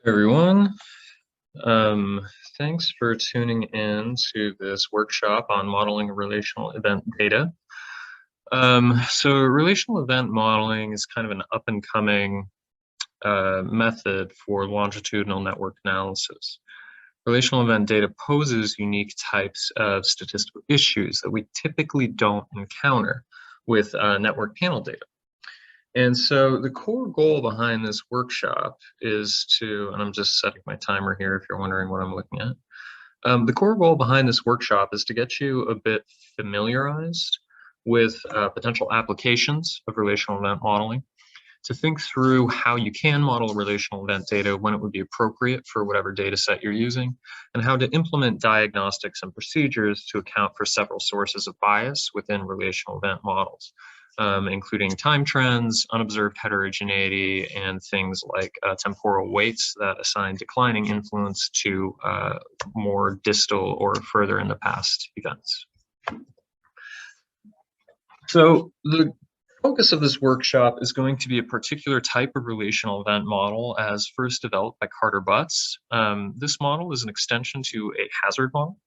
Everyone. Um, Thanks for tuning in to this workshop on modeling relational event data. So relational event modeling is kind of an up-and-coming method for longitudinal network analysis. Relational event data poses unique types of statistical issues that we typically don't encounter with network panel data. And so the core goal behind this workshop is to, and I'm just setting my timer here if you're wondering what I'm looking at. The core goal behind this workshop is to get you a bit familiarized with potential applications of relational event modeling, to think through how you can model relational event data when it would be appropriate for whatever data set you're using, and how to implement diagnostics and procedures to account for several sources of bias within relational event models, including time trends, unobserved heterogeneity, and things like temporal weights that assign declining influence to more distal or further in the past events. So the focus of this workshop is going to be a particular type of relational event model as first developed by Carter Butts. This model is an extension to a hazard model,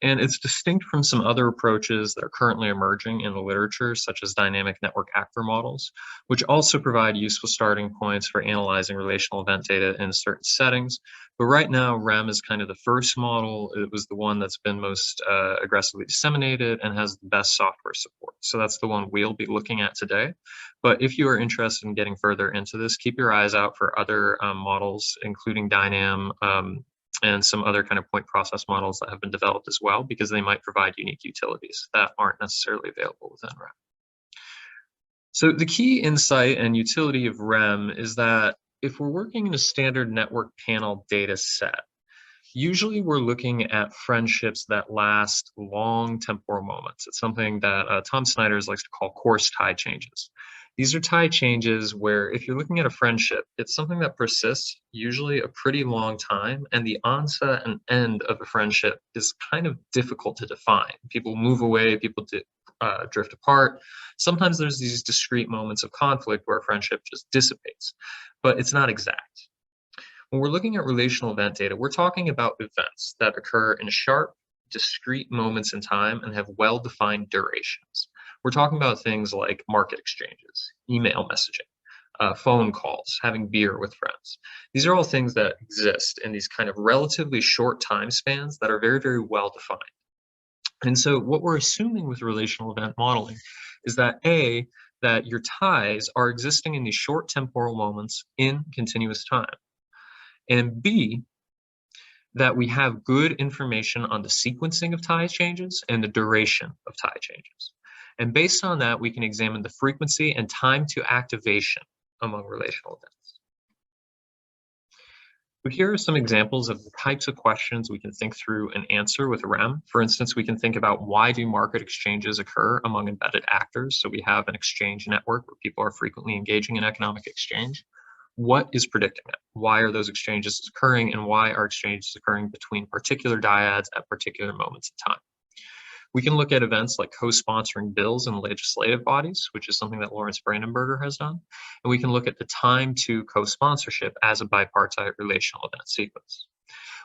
and it's distinct from some other approaches that are currently emerging in the literature, such as dynamic network actor models, which also provide useful starting points for analyzing relational event data in certain settings. But right now, REM is kind of the first model. It was the one that's been most aggressively disseminated and has the best software support. So that's the one we'll be looking at today. But if you are interested in getting further into this, keep your eyes out for other models, including Dynam, and some other kind of point process models that have been developed as well, because they might provide unique utilities that aren't necessarily available within REM. So the key insight and utility of REM is that if we're working in a standard network panel data set, usually we're looking at friendships that last long temporal moments. It's something that Tom Snyder likes to call coarse tie changes. These are tie changes where if you're looking at a friendship, it's something that persists usually a pretty long time, and the onset and end of a friendship is kind of difficult to define. People move away, people drift apart. Sometimes there's these discrete moments of conflict where a friendship just dissipates, but it's not exact. When we're looking at relational event data, we're talking about events that occur in sharp, discrete moments in time and have well-defined durations. We're talking about things like market exchanges, email messaging, phone calls, having beer with friends. These are all things that exist in these kind of relatively short time spans that are very, very well-defined. And so what we're assuming with relational event modeling is that that your ties are existing in these short temporal moments in continuous time. And B, that we have good information on the sequencing of tie changes and the duration of tie changes. And based on that, we can examine the frequency and time to activation among relational events. But here are some examples of the types of questions we can think through and answer with REM. For instance, we can think about, why do market exchanges occur among embedded actors? So we have an exchange network where people are frequently engaging in economic exchange. What is predicting that? Why are those exchanges occurring, and why are exchanges occurring between particular dyads at particular moments in time? We can look at events like co-sponsoring bills in legislative bodies, which is something that Lawrence Brandenberger has done. And we can look at the time to co-sponsorship as a bipartite relational event sequence.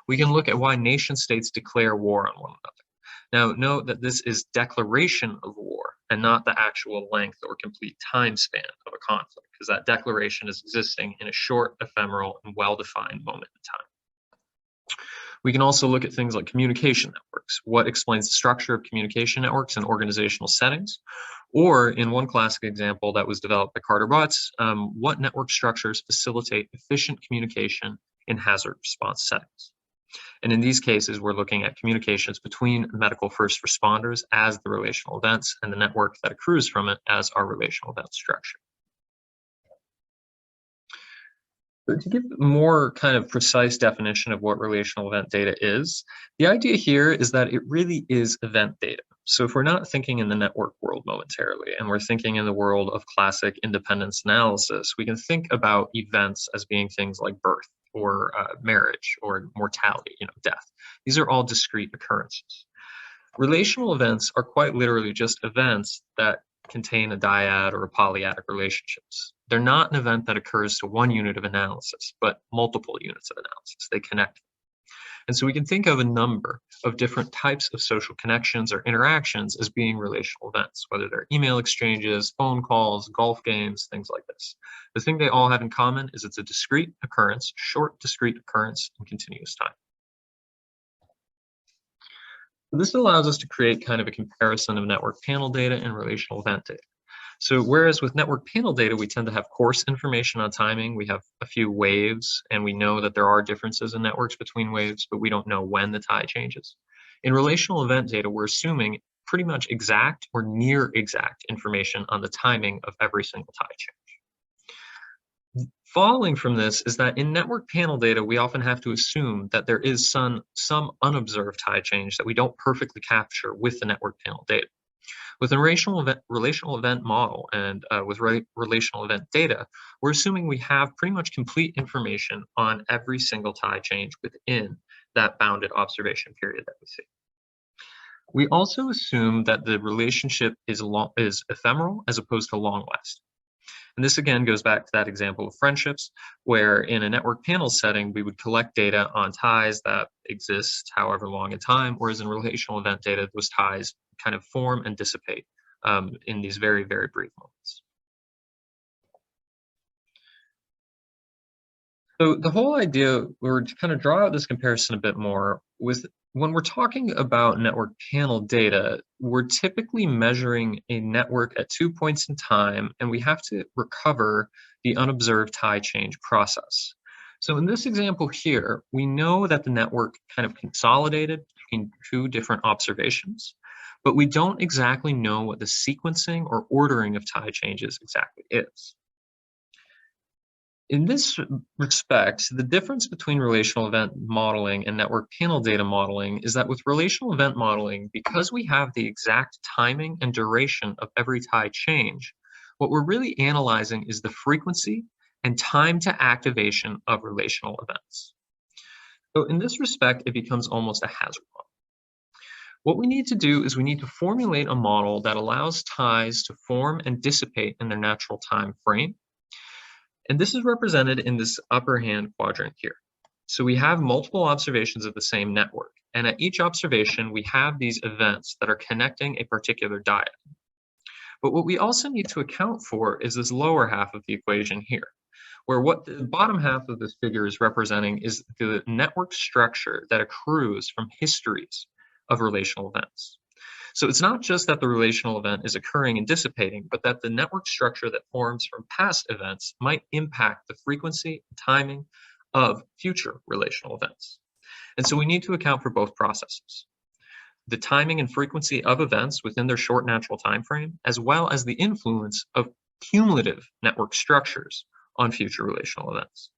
We can look at why nation states declare war on one another. Now, note that this is declaration of war and not the actual length or complete time span of a conflict, because that declaration is existing in a short, ephemeral, and well-defined moment in time. We can also look at things like communication networks. What explains the structure of communication networks in organizational settings? Or in one classic example that was developed by Carter Butts, what network structures facilitate efficient communication in hazard response settings? And in these cases, we're looking at communications between medical first responders as the relational events, and the network that accrues from it as our relational event structure. But to give a more kind of precise definition of what relational event data is, the idea here is that it really is event data. So if we're not thinking in the network world momentarily, and we're thinking in the world of classic independence analysis, we can think about events as being things like birth, or marriage, or mortality, death. These are all discrete occurrences. Relational events are quite literally just events that contain a dyad or a polyadic relationships. They're not an event that occurs to one unit of analysis, but multiple units of analysis. They connect. And so we can think of a number of different types of social connections or interactions as being relational events, whether they're email exchanges, phone calls, golf games, things like this. The thing they all have in common is it's a discrete occurrence, short discrete occurrence in continuous time. This allows us to create kind of a comparison of network panel data and relational event data. So whereas with network panel data, we tend to have coarse information on timing, we have a few waves, and we know that there are differences in networks between waves, but we don't know when the tie changes. In relational event data, we're assuming pretty much exact or near exact information on the timing of every single tie change. Following from this is that in network panel data, we often have to assume that there is some unobserved tie change that we don't perfectly capture with the network panel data. With a relational event model and with relational event data, we're assuming we have pretty much complete information on every single tie change within that bounded observation period that we see. We also assume that the relationship is ephemeral as opposed to long-lasting. And this again goes back to that example of friendships, where in a network panel setting, we would collect data on ties that exist however long in time, whereas in relational event data, those ties kind of form and dissipate in these very, very brief moments. So the whole idea, or to kind of draw out this comparison a bit more, with when we're talking about network panel data, we're typically measuring a network at 2 points in time, and we have to recover the unobserved tie change process. So in this example here, we know that the network kind of consolidated between two different observations, but we don't exactly know what the sequencing or ordering of tie changes exactly is. In this respect, the difference between relational event modeling and network panel data modeling is that with relational event modeling, because we have the exact timing and duration of every tie change, what we're really analyzing is the frequency and time to activation of relational events. So in this respect, it becomes almost a hazard model. What we need to do is we need to formulate a model that allows ties to form and dissipate in their natural time frame. And this is represented in this upper hand quadrant here. So we have multiple observations of the same network. And at each observation, we have these events that are connecting a particular dyad. But what we also need to account for is this lower half of the equation here, where what the bottom half of this figure is representing is the network structure that accrues from histories of relational events. So it's not just that the relational event is occurring and dissipating, but that the network structure that forms from past events might impact the frequency and timing of future relational events. And so we need to account for both processes: the timing and frequency of events within their short natural time frame, as well as the influence of cumulative network structures on future relational events.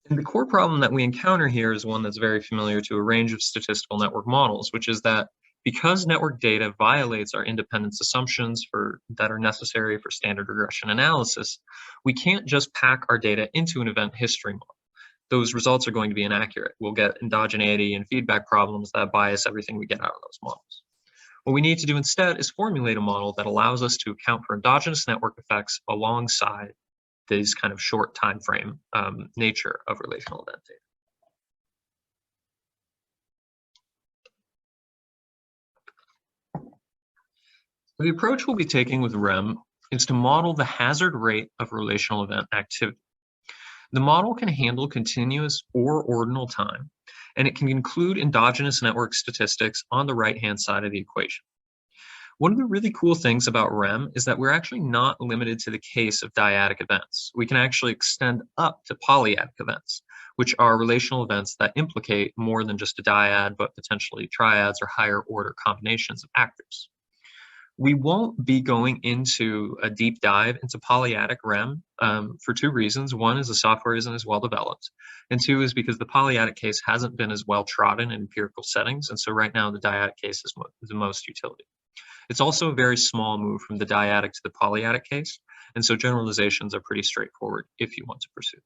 And the core problem that we encounter here is one that's very familiar to a range of statistical network models, which is that because network data violates our independence assumptions that are necessary for standard regression analysis, we can't just pack our data into an event history model. Those results are going to be inaccurate. We'll get endogeneity and feedback problems that bias everything we get out of those models. What we need to do instead is formulate a model that allows us to account for endogenous network effects alongside these kind of short time frame nature of relational event data. The approach we'll be taking with REM is to model the hazard rate of relational event activity. The model can handle continuous or ordinal time, and it can include endogenous network statistics on the right-hand side of the equation. One of the really cool things about REM is that we're actually not limited to the case of dyadic events. We can actually extend up to polyadic events, which are relational events that implicate more than just a dyad, but potentially triads or higher order combinations of actors. We won't be going into a deep dive into polyadic REM for two reasons. One is the software isn't as well developed, and two is because the polyadic case hasn't been as well trodden in empirical settings, and so right now the dyadic case is the most utility. It's also a very small move from the dyadic to the polyadic case, and so generalizations are pretty straightforward if you want to pursue them.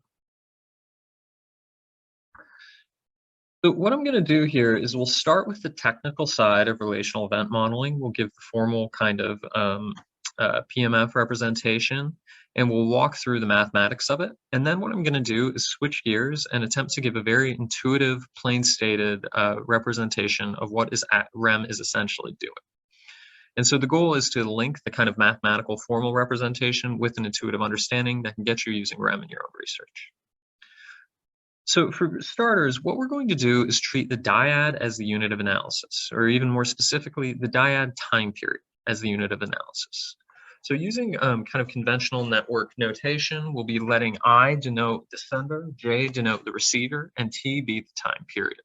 So what I'm going to do here is we'll start with the technical side of relational event modeling. We'll give the formal kind of PMF representation, and we'll walk through the mathematics of it. And then what I'm going to do is switch gears and attempt to give a very intuitive, plain-stated representation of what REM is essentially doing. And so the goal is to link the kind of mathematical formal representation with an intuitive understanding that can get you using REM in your own research. So for starters, what we're going to do is treat the dyad as the unit of analysis, or even more specifically, the dyad time period as the unit of analysis. So using kind of conventional network notation, we'll be letting I denote the sender, J denote the receiver, and T be the time period.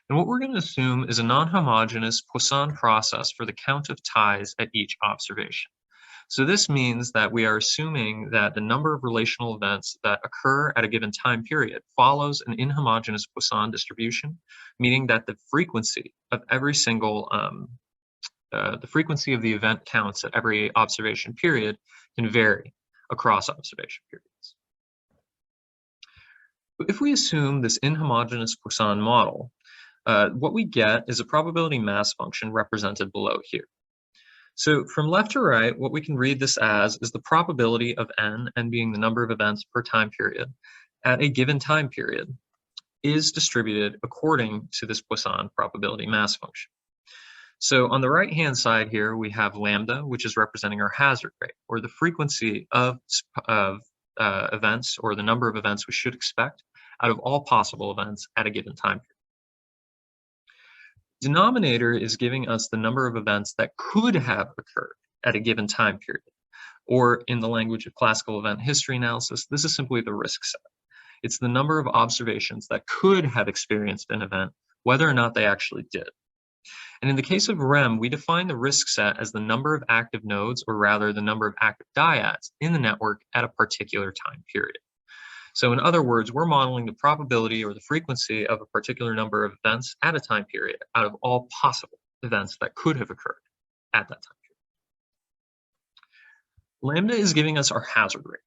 And what we're going to assume is a non-homogeneous Poisson process for the count of ties at each observation. So this means that we are assuming that the number of relational events that occur at a given time period follows an inhomogeneous Poisson distribution, meaning that the frequency of every single the frequency of the event counts at every observation period can vary across observation periods. But if we assume this inhomogeneous Poisson model, what we get is a probability mass function represented below here. So from left to right, what we can read this as is the probability of n being the number of events per time period at a given time period is distributed according to this Poisson probability mass function. So on the right-hand side here, we have lambda, which is representing our hazard rate, or the frequency of events, or the number of events we should expect out of all possible events at a given time period. Denominator is giving us the number of events that could have occurred at a given time period, or in the language of classical event history analysis, this is simply the risk set. It's the number of observations that could have experienced an event, whether or not they actually did. And in the case of REM, we define the risk set as the number of active nodes, or rather the number of active dyads in the network at a particular time period. So in other words, we're modeling the probability or the frequency of a particular number of events at a time period out of all possible events that could have occurred at that time period. Lambda is giving us our hazard rate.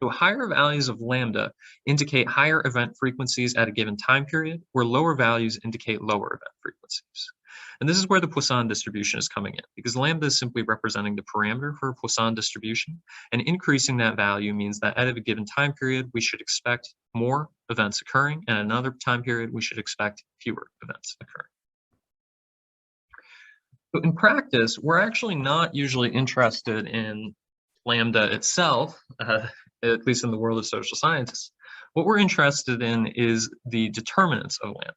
So higher values of lambda indicate higher event frequencies at a given time period, where lower values indicate lower event frequencies. And this is where the Poisson distribution is coming in, because lambda is simply representing the parameter for a Poisson distribution, and increasing that value means that at a given time period, we should expect more events occurring, and at another time period, we should expect fewer events occurring. But in practice, we're actually not usually interested in lambda itself, at least in the world of social scientists. What we're interested in is the determinants of lambda,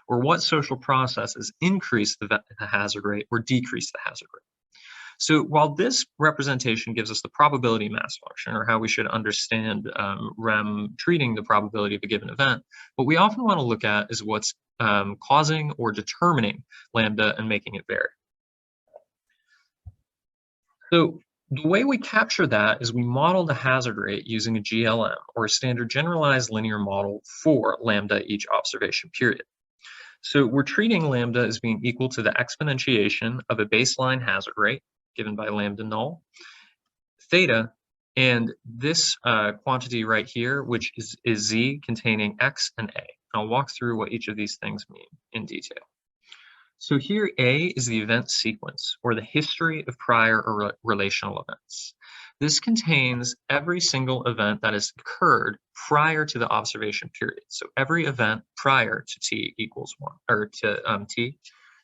or what social processes increase the hazard rate or decrease the hazard rate. So while this representation gives us the probability mass function, or how we should understand REM treating the probability of a given event, what we often want to look at is what's causing or determining lambda and making it vary. So the way we capture that is we model the hazard rate using a GLM, or a standard generalized linear model for lambda each observation period. So we're treating lambda as being equal to the exponentiation of a baseline hazard rate given by lambda null, theta, and this quantity right here, which is z containing x and a. I'll walk through what each of these things mean in detail. So here A is the event sequence, or the history of prior or relational events. This contains every single event that has occurred prior to the observation period. So every event prior to t equals 1, or to t.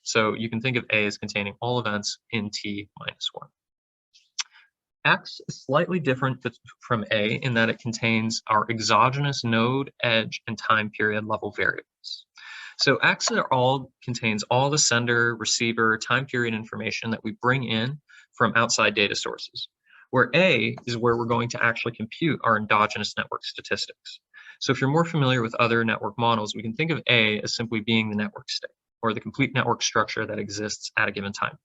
So you can think of A as containing all events in t minus 1. X is slightly different from A in that it contains our exogenous node, edge, and time period level variables. So X contains all the sender, receiver, time period information that we bring in from outside data sources, where A is where we're going to actually compute our endogenous network statistics. So if you're more familiar with other network models, we can think of A as simply being the network state, or the complete network structure that exists at a given time.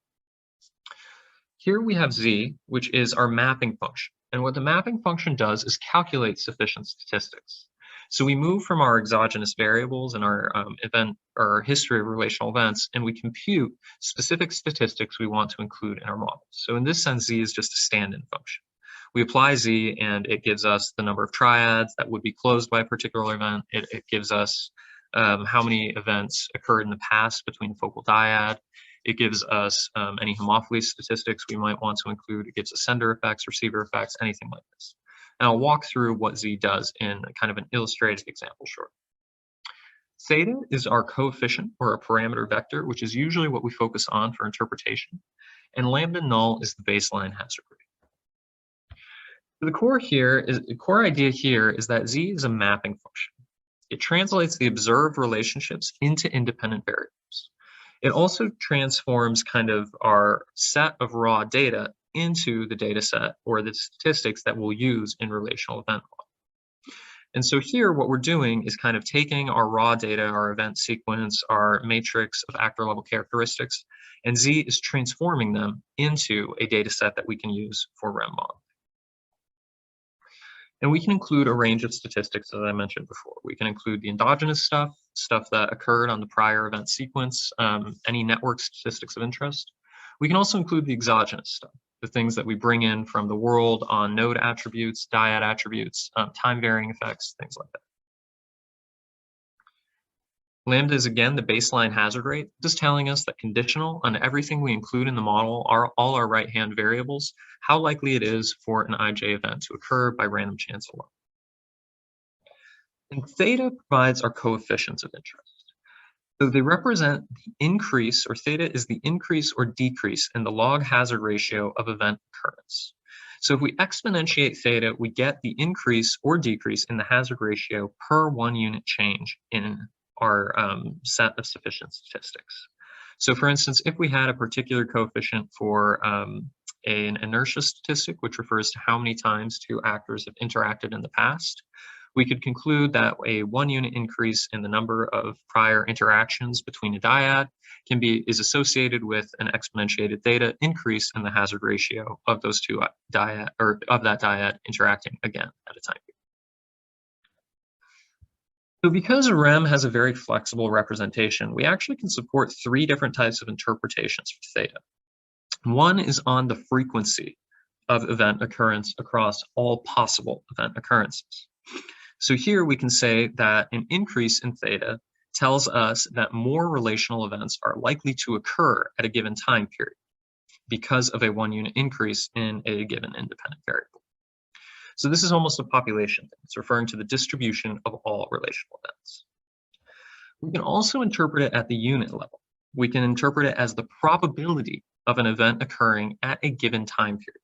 Here we have Z, which is our mapping function. And what the mapping function does is calculate sufficient statistics. So we move from our exogenous variables and our event or history of relational events, and we compute specific statistics we want to include in our model. So in this sense, Z is just a stand-in function. We apply Z, and it gives us the number of triads that would be closed by a particular event. It gives us how many events occurred in the past between focal dyad. It gives us any homophily statistics we might want to include. It gives us sender effects, receiver effects, anything like this. And I'll walk through what Z does in kind of an illustrated example shortly. Theta is our coefficient or a parameter vector, which is usually what we focus on for interpretation. And lambda null is the baseline hazard rate. So the core idea here is that Z is a mapping function. It translates the observed relationships into independent variables. It also transforms kind of our set of raw data into the data set or the statistics that we'll use in relational event model. And so here what we're doing is kind of taking our raw data, our event sequence, our matrix of actor level characteristics, and Z is transforming them into a data set that we can use for REM modeling. And we can include a range of statistics, as I mentioned before. We can include the endogenous stuff that occurred on the prior event sequence, any network statistics of interest. We can also include the exogenous stuff, the things that we bring in from the world on node attributes, dyad attributes, time varying effects, things like that. Lambda is again the baseline hazard rate, just telling us that conditional on everything we include in the model are all our right-hand variables, how likely it is for an IJ event to occur by random chance alone. And theta provides our coefficients of interest. So they represent the increase, or theta is the increase or decrease in the log hazard ratio of event occurrence. So if we exponentiate theta, we get the increase or decrease in the hazard ratio per 1 unit change in our set of sufficient statistics. So for instance, if we had a particular coefficient for an inertia statistic, which refers to how many times two actors have interacted in the past, we could conclude that a 1 unit increase in the number of prior interactions between a dyad is associated with an exponentiated theta increase in the hazard ratio of those two dyad, or of that dyad interacting again at a time period. So because REM has a very flexible representation, we actually can support 3 different types of interpretations for theta. One is on the frequency of event occurrence across all possible event occurrences. So here we can say that an increase in theta tells us that more relational events are likely to occur at a given time period because of a 1 unit increase in a given independent variable. So this is almost a population thing. It's referring to the distribution of all relational events. We can also interpret it at the unit level. We can interpret it as the probability of an event occurring at a given time period.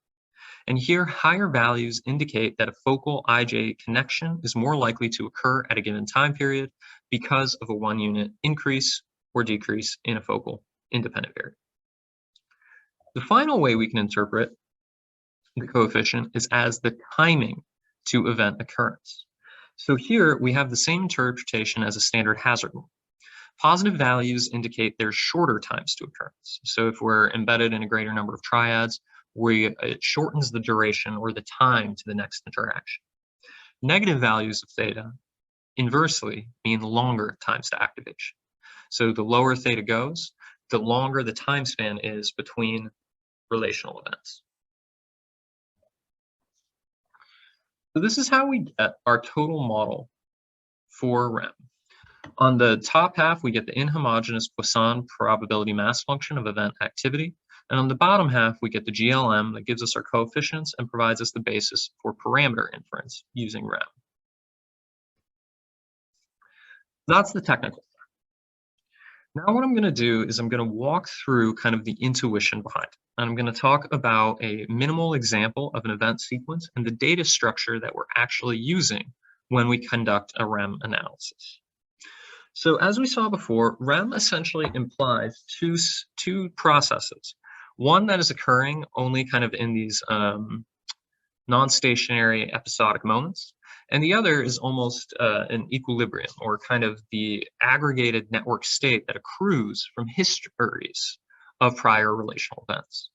And here, higher values indicate that a focal IJ connection is more likely to occur at a given time period because of a 1 unit increase or decrease in a focal independent variable. The final way we can interpret the coefficient is as the timing to event occurrence. So here we have the same interpretation as a standard hazard model. Positive values indicate there's shorter times to occurrence. So if we're embedded in a greater number of triads, it shortens the duration or the time to the next interaction. Negative values of theta, inversely, mean longer times to activation. So the lower theta goes, the longer the time span is between relational events. So this is how we get our total model for REM. On the top half, we get the inhomogeneous Poisson probability mass function of event activity. And on the bottom half, we get the GLM that gives us our coefficients and provides us the basis for parameter inference using REM. That's the technical part. Now what I'm going to do is I'm going to walk through kind of the intuition behind it. And I'm going to talk about a minimal example of an event sequence and the data structure that we're actually using when we conduct a REM analysis. So as we saw before, REM essentially implies two processes. One that is occurring only kind of in these non-stationary episodic moments, and the other is almost an equilibrium, or kind of the aggregated network state that accrues from histories of prior relational events.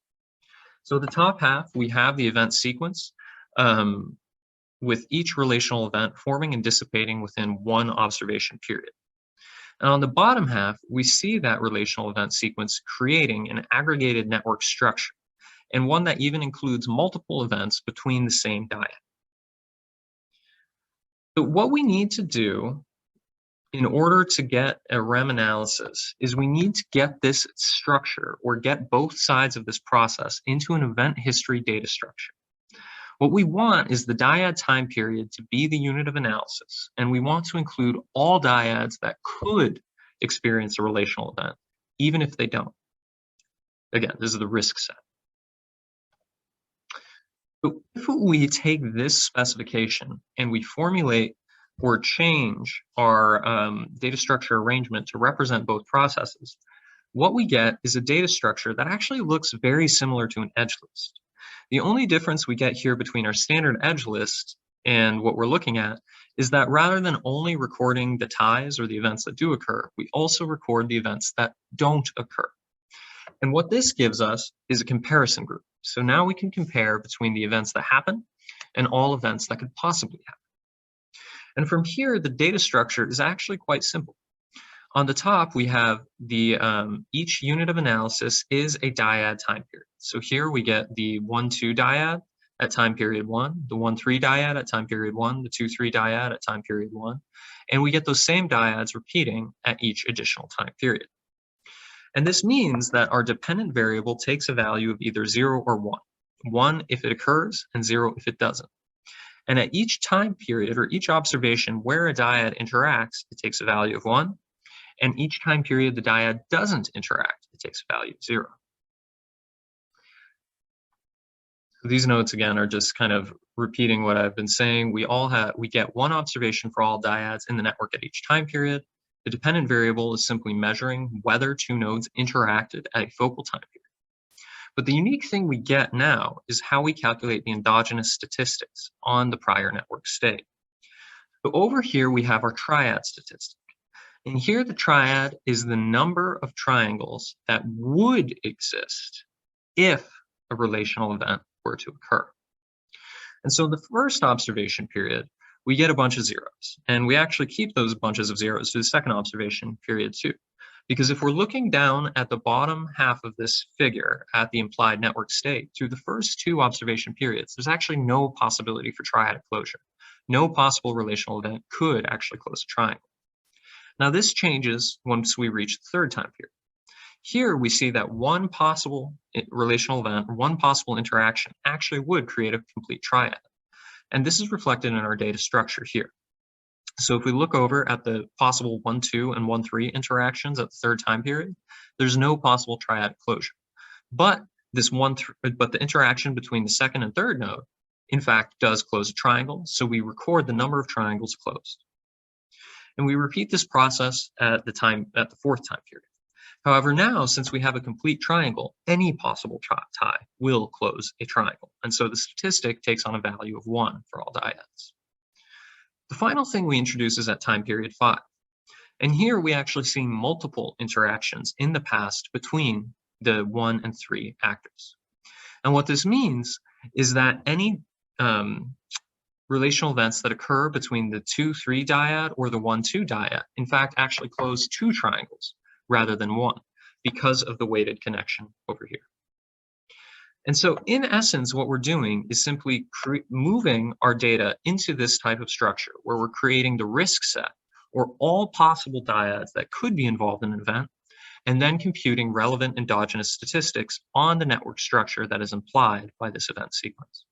So at the top half, we have the event sequence with each relational event forming and dissipating within one observation period. And on the bottom half, we see that relational event sequence creating an aggregated network structure, and one that even includes multiple events between the same dyad. But what we need to do in order to get a REM analysis is we need to get this structure or get both sides of this process into an event history data structure. What we want is the dyad time period to be the unit of analysis, and we want to include all dyads that could experience a relational event, even if they don't. Again, this is the risk set. So if we take this specification and we formulate or change our data structure arrangement to represent both processes, what we get is a data structure that actually looks very similar to an edge list. The only difference we get here between our standard edge list and what we're looking at is that rather than only recording the ties or the events that do occur, we also record the events that don't occur. And what this gives us is a comparison group. So now we can compare between the events that happen and all events that could possibly happen. And from here, the data structure is actually quite simple. On the top, we have the each unit of analysis is a dyad time period. So here we get the 1-2 dyad at time period 1, the 1-3 dyad at time period 1, the 2-3 dyad at time period 1, and we get those same dyads repeating at each additional time period. And this means that our dependent variable takes a value of either 0 or 1. 1 if it occurs and 0 if it doesn't. And at each time period or each observation where a dyad interacts, it takes a value of 1. And each time period the dyad doesn't interact, it takes a value of 0. So these notes again are just kind of repeating what I've been saying. We get one observation for all dyads in the network at each time period. The dependent variable is simply measuring whether two nodes interacted at a focal time period. But the unique thing we get now is how we calculate the endogenous statistics on the prior network state. So over here we have our triad statistic. And here the triad is the number of triangles that would exist if a relational event were to occur. And so the first observation period, we get a bunch of zeros. And we actually keep those bunches of zeros to the second observation period too. Because if we're looking down at the bottom half of this figure at the implied network state, through the first two observation periods, there's actually no possibility for triadic closure. No possible relational event could actually close a triangle. Now this changes once we reach the third time period. Here we see that one possible relational event, or one possible interaction actually would create a complete triad. And this is reflected in our data structure here. So if we look over at the possible 1-2 and 1-3 interactions at the third time period, there's no possible triadic closure. But the interaction between the second and third node, in fact, does close a triangle. So we record the number of triangles closed. And we repeat this process at the fourth time period. However, now, since we have a complete triangle, any possible tie will close a triangle. And so the statistic takes on a value of 1 for all dyads. The final thing we introduce is at time period 5. And here we actually see multiple interactions in the past between the 1 and 3 actors. And what this means is that any relational events that occur between the 2-3 dyad or the 1-2 dyad, in fact, actually close 2 triangles rather than 1 because of the weighted connection over here. And so in essence, what we're doing is simply moving our data into this type of structure where we're creating the risk set or all possible dyads that could be involved in an event, and then computing relevant endogenous statistics on the network structure that is implied by this event sequence.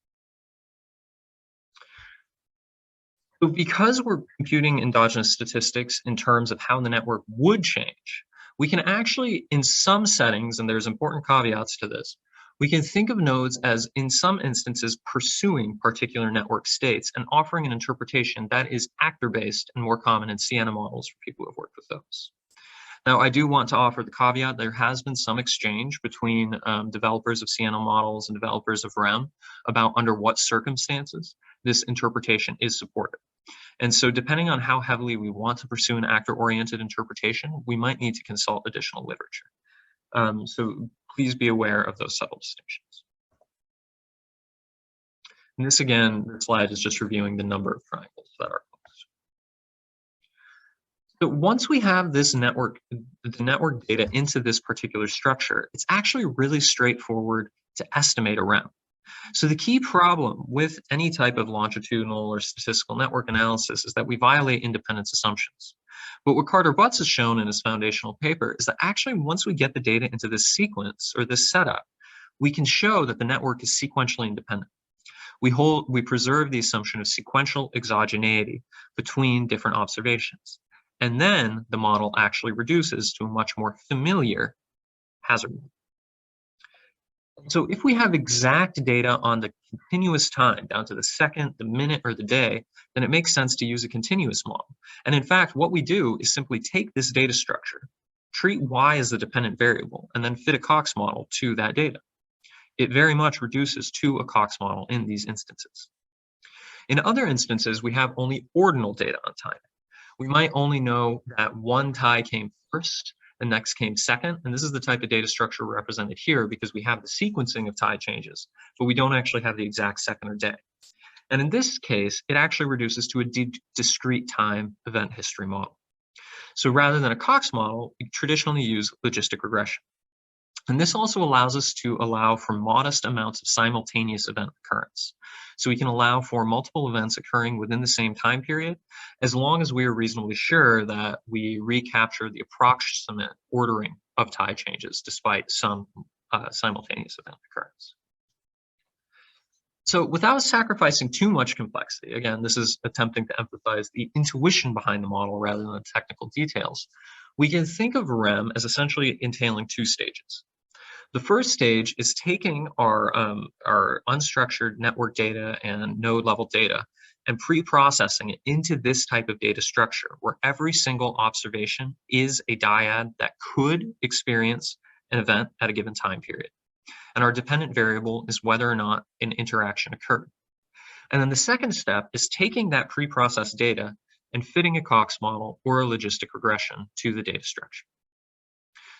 So because we're computing endogenous statistics in terms of how the network would change, we can actually, in some settings, and there's important caveats to this, we can think of nodes as, in some instances, pursuing particular network states and offering an interpretation that is actor-based and more common in Siena models for people who have worked with those. Now, I do want to offer the caveat there has been some exchange between developers of Siena models and developers of REM about under what circumstances this interpretation is supported. And so depending on how heavily we want to pursue an actor-oriented interpretation, we might need to consult additional literature. So please be aware of those subtle distinctions. And this again, the slide is just reviewing the number of triangles that are closed. So once we have this network, the network data into this particular structure, it's actually really straightforward to estimate a REM. So the key problem with any type of longitudinal or statistical network analysis is that we violate independence assumptions. But what Carter-Butts has shown in his foundational paper is that actually once we get the data into this sequence or this setup, we can show that the network is sequentially independent. We preserve the assumption of sequential exogeneity between different observations. And then the model actually reduces to a much more familiar hazard. So if we have exact data on the continuous time, down to the second, the minute, or the day, then it makes sense to use a continuous model. And in fact, what we do is simply take this data structure, treat y as the dependent variable, and then fit a Cox model to that data. It very much reduces to a Cox model in these instances. In other instances, we have only ordinal data on time. We might only know that one tie came first, the next came second, and this is the type of data structure represented here because we have the sequencing of tie changes, but we don't actually have the exact second or day. And in this case, it actually reduces to a discrete time event history model. So rather than a Cox model, we traditionally use logistic regression. And this also allows us to allow for modest amounts of simultaneous event occurrence. So we can allow for multiple events occurring within the same time period, as long as we are reasonably sure that we recapture the approximate ordering of tie changes despite some simultaneous event occurrence. So without sacrificing too much complexity, again, this is attempting to emphasize the intuition behind the model rather than the technical details, we can think of REM as essentially entailing two stages. The first stage is taking our unstructured network data and node level data and pre-processing it into this type of data structure where every single observation is a dyad that could experience an event at a given time period. And our dependent variable is whether or not an interaction occurred. And then the second step is taking that pre-processed data and fitting a Cox model or a logistic regression to the data structure.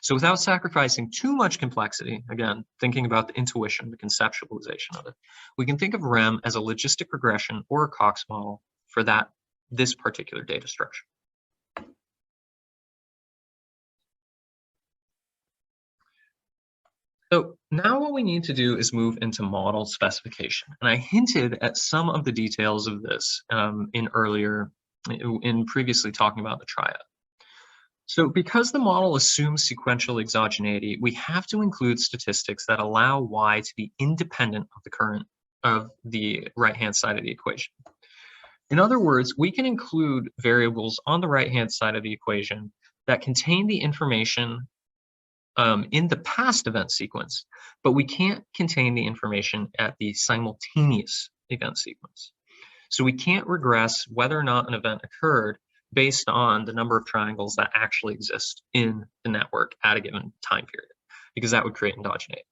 So without sacrificing too much complexity, again, thinking about the intuition, the conceptualization of it, we can think of REM as a logistic regression or a Cox model for this particular data structure. So now what we need to do is move into model specification. And I hinted at some of the details of this in previously talking about the triad. So because the model assumes sequential exogeneity, we have to include statistics that allow y to be independent of the right-hand side of the equation. In other words, we can include variables on the right-hand side of the equation that contain the information in the past event sequence, but we can't contain the information at the simultaneous event sequence. So we can't regress whether or not an event occurred based on the number of triangles that actually exist in the network at a given time period, because that would create endogeneity.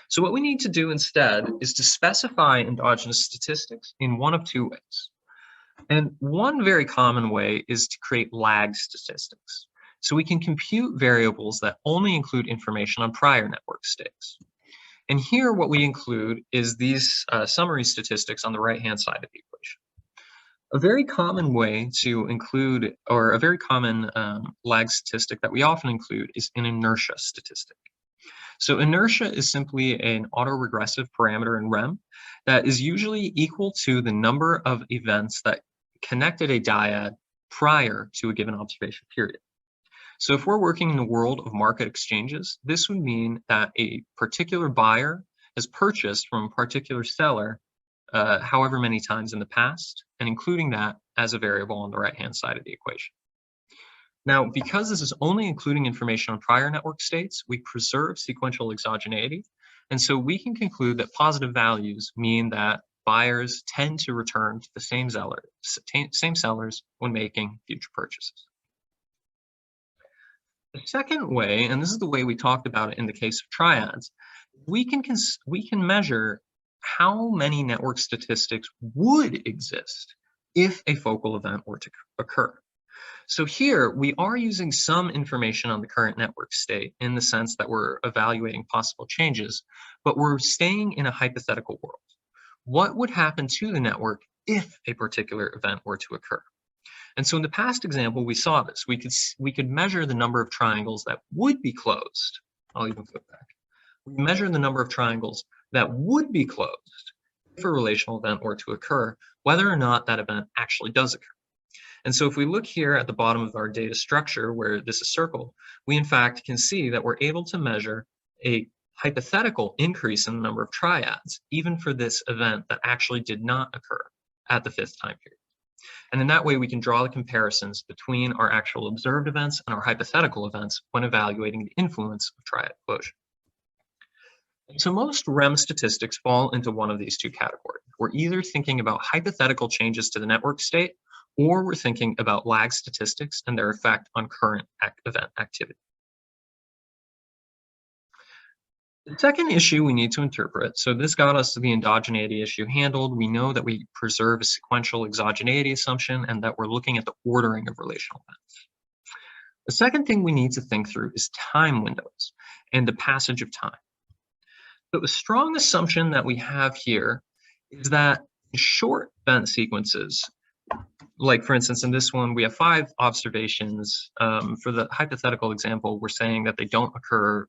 So what we need to do instead is to specify endogenous statistics in one of two ways. And one very common way is to create lag statistics. So we can compute variables that only include information on prior network states. And here what we include is these summary statistics on the right-hand side of the equation. A very common way to include, or a very common lag statistic that we often include is an inertia statistic. So inertia is simply an autoregressive parameter in REM that is usually equal to the number of events that connected a dyad prior to a given observation period. So if we're working in the world of market exchanges, this would mean that a particular buyer has purchased from a particular seller however many times in the past, and including that as a variable on the right-hand side of the equation. Now, because this is only including information on prior network states, we preserve sequential exogeneity, and so we can conclude that positive values mean that buyers tend to return to the same sellers when making future purchases. The second way, and this is the way we talked about it in the case of triads, we can measure how many network statistics would exist if a focal event were to occur. So here we are using some information on the current network state in the sense that we're evaluating possible changes, but we're staying in a hypothetical world. What would happen to the network if a particular event were to occur? And so in the past example, we saw this. We could measure the number of triangles that would be closed. I'll even flip back. We measure the number of triangles that would be closed if a relational event were to occur, whether or not that event actually does occur. And so if we look here at the bottom of our data structure where this is circled, we in fact can see that we're able to measure a hypothetical increase in the number of triads, even for this event that actually did not occur at the 5th time period. And in that way, we can draw the comparisons between our actual observed events and our hypothetical events when evaluating the influence of triad closure. So most REM statistics fall into one of these two categories. We're either thinking about hypothetical changes to the network state, or we're thinking about lag statistics and their effect on current event activity. The second issue we need to interpret, so this got us to the endogeneity issue handled. We know that we preserve a sequential exogeneity assumption and that we're looking at the ordering of relational events. The second thing we need to think through is time windows and the passage of time. So the strong assumption that we have here is that short event sequences, like for instance, in this one, we have 5 observations. For the hypothetical example, we're saying that they don't occur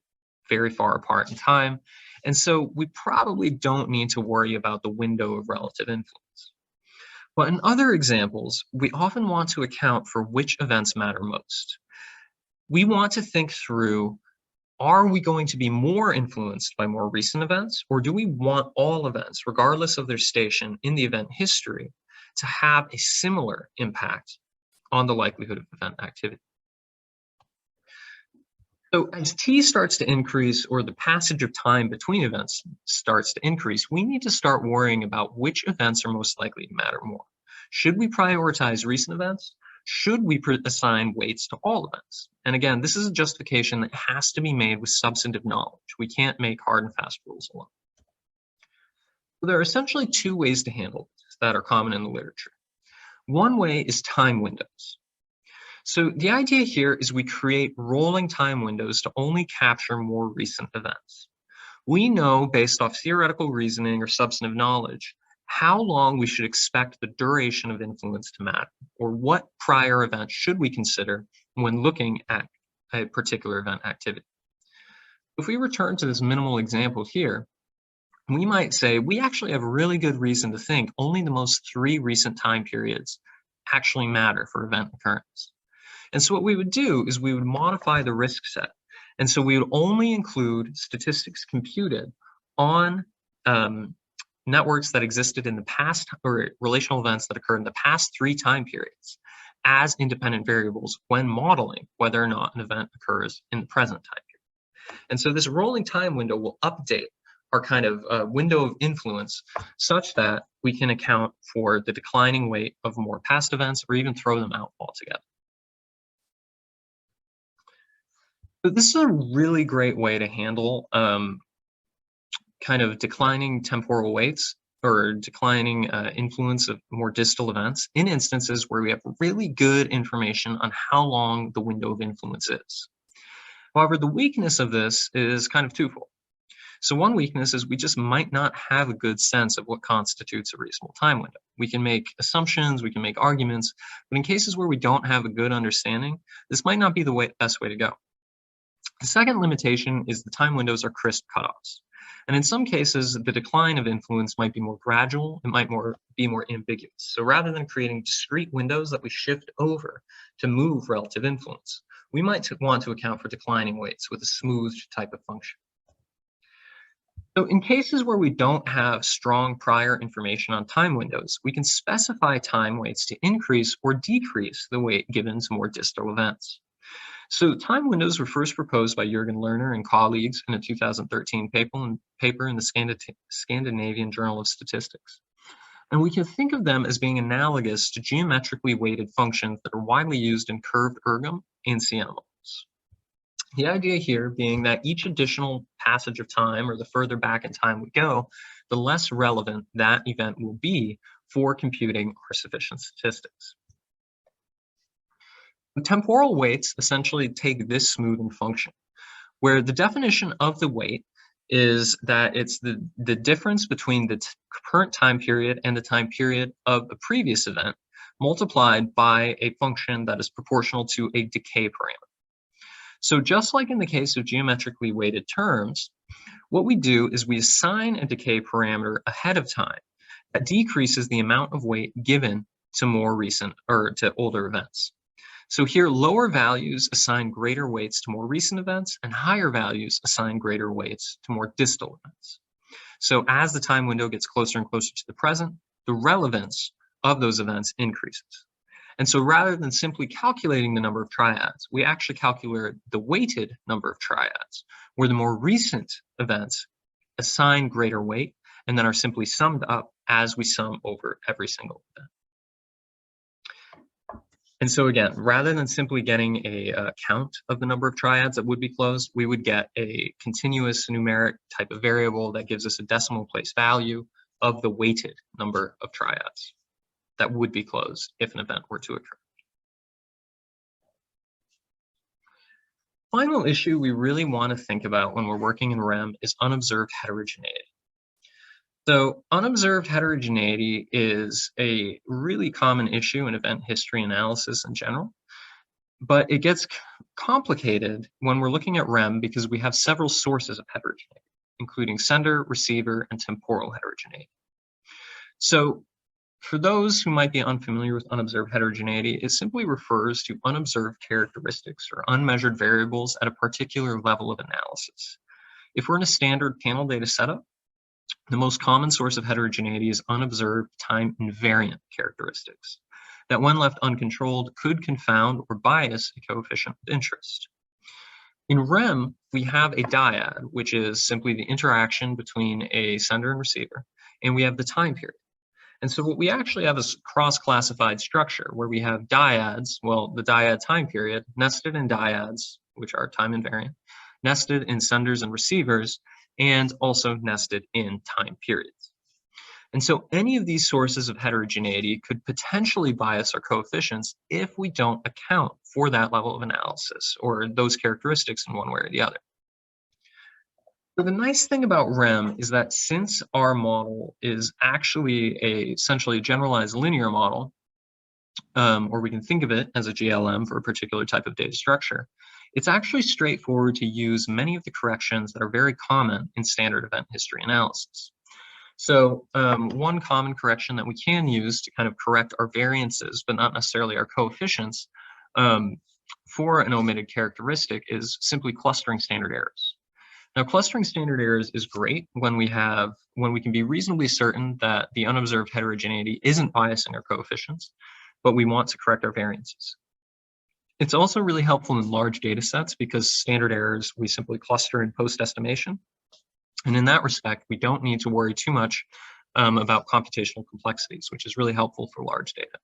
very far apart in time. And so we probably don't need to worry about the window of relative influence. But in other examples, we often want to account for which events matter most. We want to think through, are we going to be more influenced by more recent events, or do we want all events, regardless of their station in the event history, to have a similar impact on the likelihood of event activity? So as t starts to increase, or the passage of time between events starts to increase, we need to start worrying about which events are most likely to matter more. Should we prioritize recent events? Should we assign weights to all events? And again, this is a justification that has to be made with substantive knowledge. We can't make hard and fast rules alone. So there are essentially 2 ways to handle this that are common in the literature. One way is time windows. So the idea here is we create rolling time windows to only capture more recent events. We know, based off theoretical reasoning or substantive knowledge, how long we should expect the duration of influence to matter, or what prior event should we consider when looking at a particular event activity. If we return to this minimal example here, we might say we actually have really good reason to think only the most 3 recent time periods actually matter for event occurrence. And so what we would do is we would modify the risk set. And so we would only include statistics computed on networks that existed in the past, or relational events that occurred in the past 3 time periods, as independent variables when modeling whether or not an event occurs in the present time period. And so this rolling time window will update our kind of window of influence such that we can account for the declining weight of more past events, or even throw them out altogether. So this is a really great way to handle kind of declining temporal weights, or declining influence of more distal events in instances where we have really good information on how long the window of influence is. However, the weakness of this is kind of twofold. So one weakness is we just might not have a good sense of what constitutes a reasonable time window. We can make assumptions, we can make arguments, but in cases where we don't have a good understanding, this might not be the best way to go. The second limitation is the time windows are crisp cutoffs. And in some cases, the decline of influence might be more gradual, it might be more ambiguous. So rather than creating discrete windows that we shift over to move relative influence, we might want to account for declining weights with a smoothed type of function. So in cases where we don't have strong prior information on time windows, we can specify time weights to increase or decrease the weight given to more distal events. So time windows were first proposed by Jürgen Lerner and colleagues in a 2013 paper in the Scandinavian Journal of Statistics. And we can think of them as being analogous to geometrically weighted functions that are widely used in curved ergom and Siena models. The idea here being that each additional passage of time, or the further back in time we go, the less relevant that event will be for computing our sufficient statistics. Temporal weights essentially take this smoothing function, where the definition of the weight is that it's the difference between the current time period and the time period of a previous event multiplied by a function that is proportional to a decay parameter. So just like in the case of geometrically weighted terms, what we do is we assign a decay parameter ahead of time that decreases the amount of weight given to more recent or to older events. So here, lower values assign greater weights to more recent events, and higher values assign greater weights to more distal events. So as the time window gets closer and closer to the present, the relevance of those events increases. And so rather than simply calculating the number of triads, we actually calculate the weighted number of triads, where the more recent events assign greater weight and then are simply summed up as we sum over every single event. And so again, rather than simply getting a count of the number of triads that would be closed, we would get a continuous numeric type of variable that gives us a decimal place value of the weighted number of triads that would be closed if an event were to occur. Final issue we really want to think about when we're working in REM is unobserved heterogeneity. So unobserved heterogeneity is a really common issue in event history analysis in general, but it gets complicated when we're looking at REM because we have several sources of heterogeneity, including sender, receiver, and temporal heterogeneity. So for those who might be unfamiliar with unobserved heterogeneity, it simply refers to unobserved characteristics or unmeasured variables at a particular level of analysis. If we're in a standard panel data setup, the most common source of heterogeneity is unobserved time invariant characteristics that, when left uncontrolled, could confound or bias a coefficient of interest. In REM, we have a dyad, which is simply the interaction between a sender and receiver, and we have the time period. And so what we actually have is cross-classified structure where we have dyads, well, the dyad time period, nested in dyads, which are time invariant, nested in senders and receivers, and also nested in time periods. And so any of these sources of heterogeneity could potentially bias our coefficients if we don't account for that level of analysis or those characteristics in one way or the other. So the nice thing about REM is that since our model is actually essentially a generalized linear model, or we can think of it as a GLM for a particular type of data structure, it's actually straightforward to use many of the corrections that are very common in standard event history analysis. So one common correction that we can use to kind of correct our variances, but not necessarily our coefficients, for an omitted characteristic is simply clustering standard errors. Now, clustering standard errors is great when we can be reasonably certain that the unobserved heterogeneity isn't biasing our coefficients, but we want to correct our variances. It's also really helpful in large data sets because standard errors we simply cluster in post-estimation. And in that respect, we don't need to worry too much about computational complexities, which is really helpful for large data.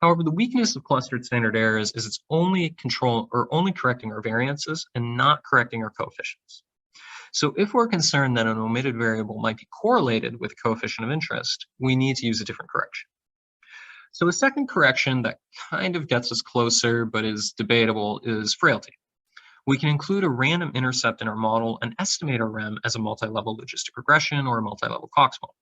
However, the weakness of clustered standard errors is it's only correcting our variances and not correcting our coefficients. So if we're concerned that an omitted variable might be correlated with a coefficient of interest, we need to use a different correction. So a second correction that kind of gets us closer but is debatable is frailty. We can include a random intercept in our model and estimate our REM as a multi-level logistic regression or a multi-level Cox model.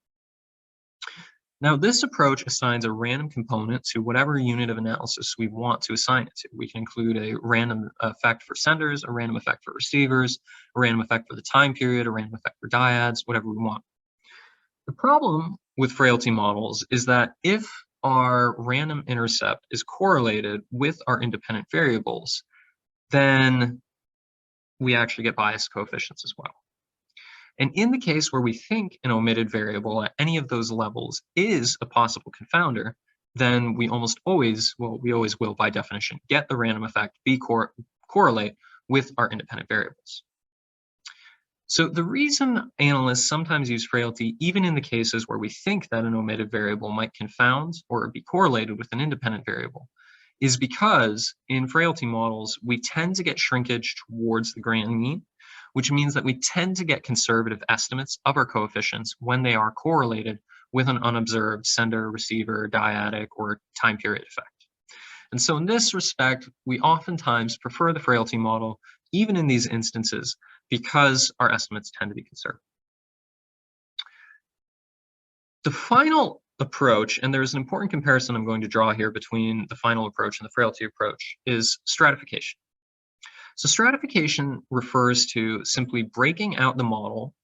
Now, this approach assigns a random component to whatever unit of analysis we want to assign it to. We can include a random effect for senders, a random effect for receivers, a random effect for the time period, a random effect for dyads, whatever we want. The problem with frailty models is that if our random intercept is correlated with our independent variables, then we actually get biased coefficients as well. And in the case where we think an omitted variable at any of those levels is a possible confounder, then we almost always, well, we always will by definition, get the random effect correlate with our independent variables. So the reason analysts sometimes use frailty, even in the cases where we think that an omitted variable might confound or be correlated with an independent variable, is because in frailty models, we tend to get shrinkage towards the grand mean, which means that we tend to get conservative estimates of our coefficients when they are correlated with an unobserved sender, receiver, dyadic, or time period effect. And so in this respect, we oftentimes prefer the frailty model, even in these instances, because our estimates tend to be conservative. The final approach, and there's an important comparison I'm going to draw here between the final approach and the frailty approach, is stratification. So stratification refers to simply breaking out the model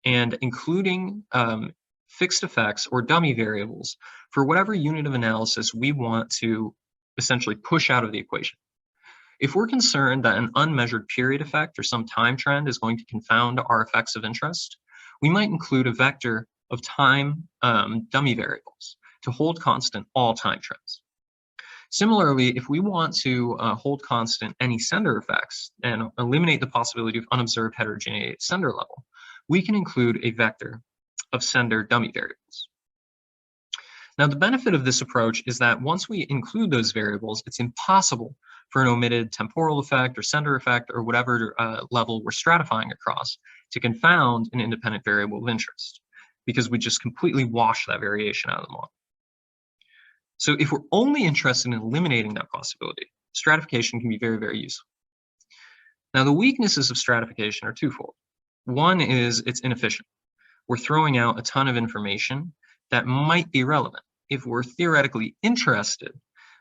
and including fixed effects, or dummy variables for whatever unit of analysis we want to essentially push out of the equation. If we're concerned that an unmeasured period effect or some time trend is going to confound our effects of interest, we might include a vector of time dummy variables to hold constant all time trends. Similarly, if we want to hold constant any sender effects and eliminate the possibility of unobserved heterogeneity at sender level, we can include a vector of sender dummy variables. Now, the benefit of this approach is that once we include those variables, it's impossible for an omitted temporal effect or sender effect or whatever level we're stratifying across to confound an independent variable of interest, because we just completely wash that variation out of the model. So if we're only interested in eliminating that possibility, stratification can be very, very useful. Now, the weaknesses of stratification are twofold. One is it's inefficient. We're throwing out a ton of information that might be relevant. If we're theoretically interested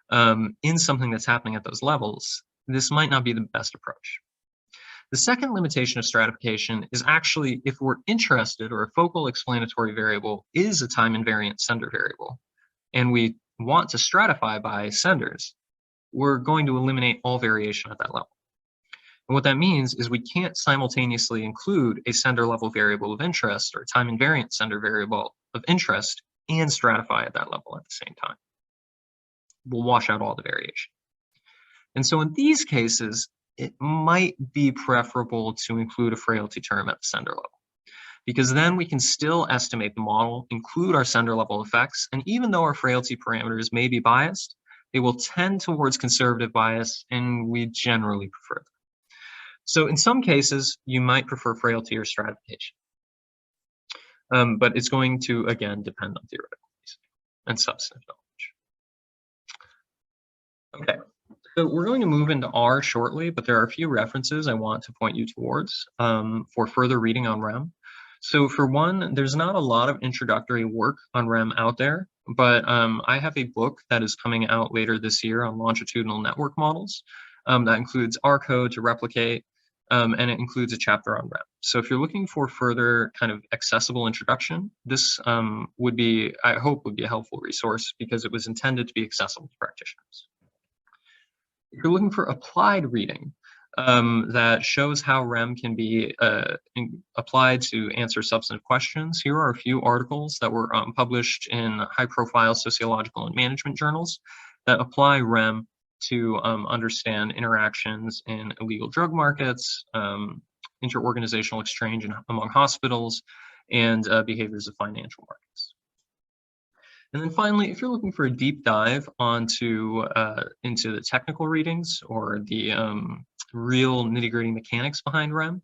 in something that's happening at those levels, this might not be the best approach. The second limitation of stratification is actually if we're interested or a focal explanatory variable is a time invariant sender variable, and we want to stratify by senders, we're going to eliminate all variation at that level. And what that means is we can't simultaneously include a sender level variable of interest or a time invariant sender variable of interest and stratify at that level at the same time. We'll wash out all the variation. And so in these cases, it might be preferable to include a frailty term at the sender level, because then we can still estimate the model, include our sender level effects, and even though our frailty parameters may be biased, they will tend towards conservative bias, and we generally prefer them. So in some cases, you might prefer frailty or stratification. But it's going to, again, depend on theoretical reasoning and substantive knowledge. Okay, so we're going to move into R shortly, but there are a few references I want to point you towards for further reading on REM. So for one, there's not a lot of introductory work on REM out there, but I have a book that is coming out later this year on longitudinal network models that includes R code to replicate, and it includes a chapter on REM. So if you're looking for further kind of accessible introduction, this would be, I hope, would be a helpful resource because it was intended to be accessible to practitioners. If you're looking for applied reading that shows how REM can be applied to answer substantive questions, here are a few articles that were published in high-profile sociological and management journals that apply REM to understand interactions in illegal drug markets, interorganizational exchange among hospitals, and behaviors of financial markets. And then finally, if you're looking for a deep dive onto into the technical readings or the real nitty-gritty mechanics behind REM,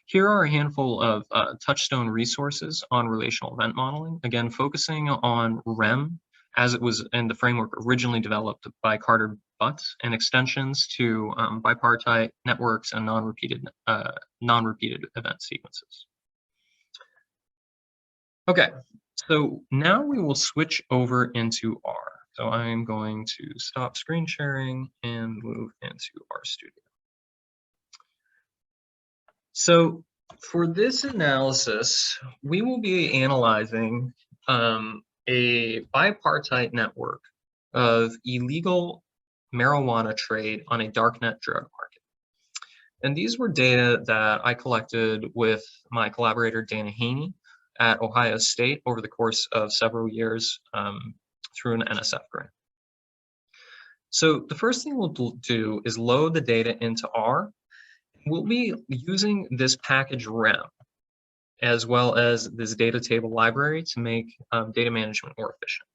here are a handful of touchstone resources on relational event modeling, again, focusing on REM as it was in the framework originally developed by Carter Butts and extensions to bipartite networks and non-repeated event sequences. Okay, so now we will switch over into R. So I'm going to stop screen sharing and move into RStudio. So for this analysis, we will be analyzing a bipartite network of illegal marijuana trade on a darknet drug market. And these were data that I collected with my collaborator, Dana Haney, at Ohio State over the course of several years through an NSF grant. So the first thing we'll do is load the data into R. We'll be using this package REM, as well as this data table library to make data management more efficient.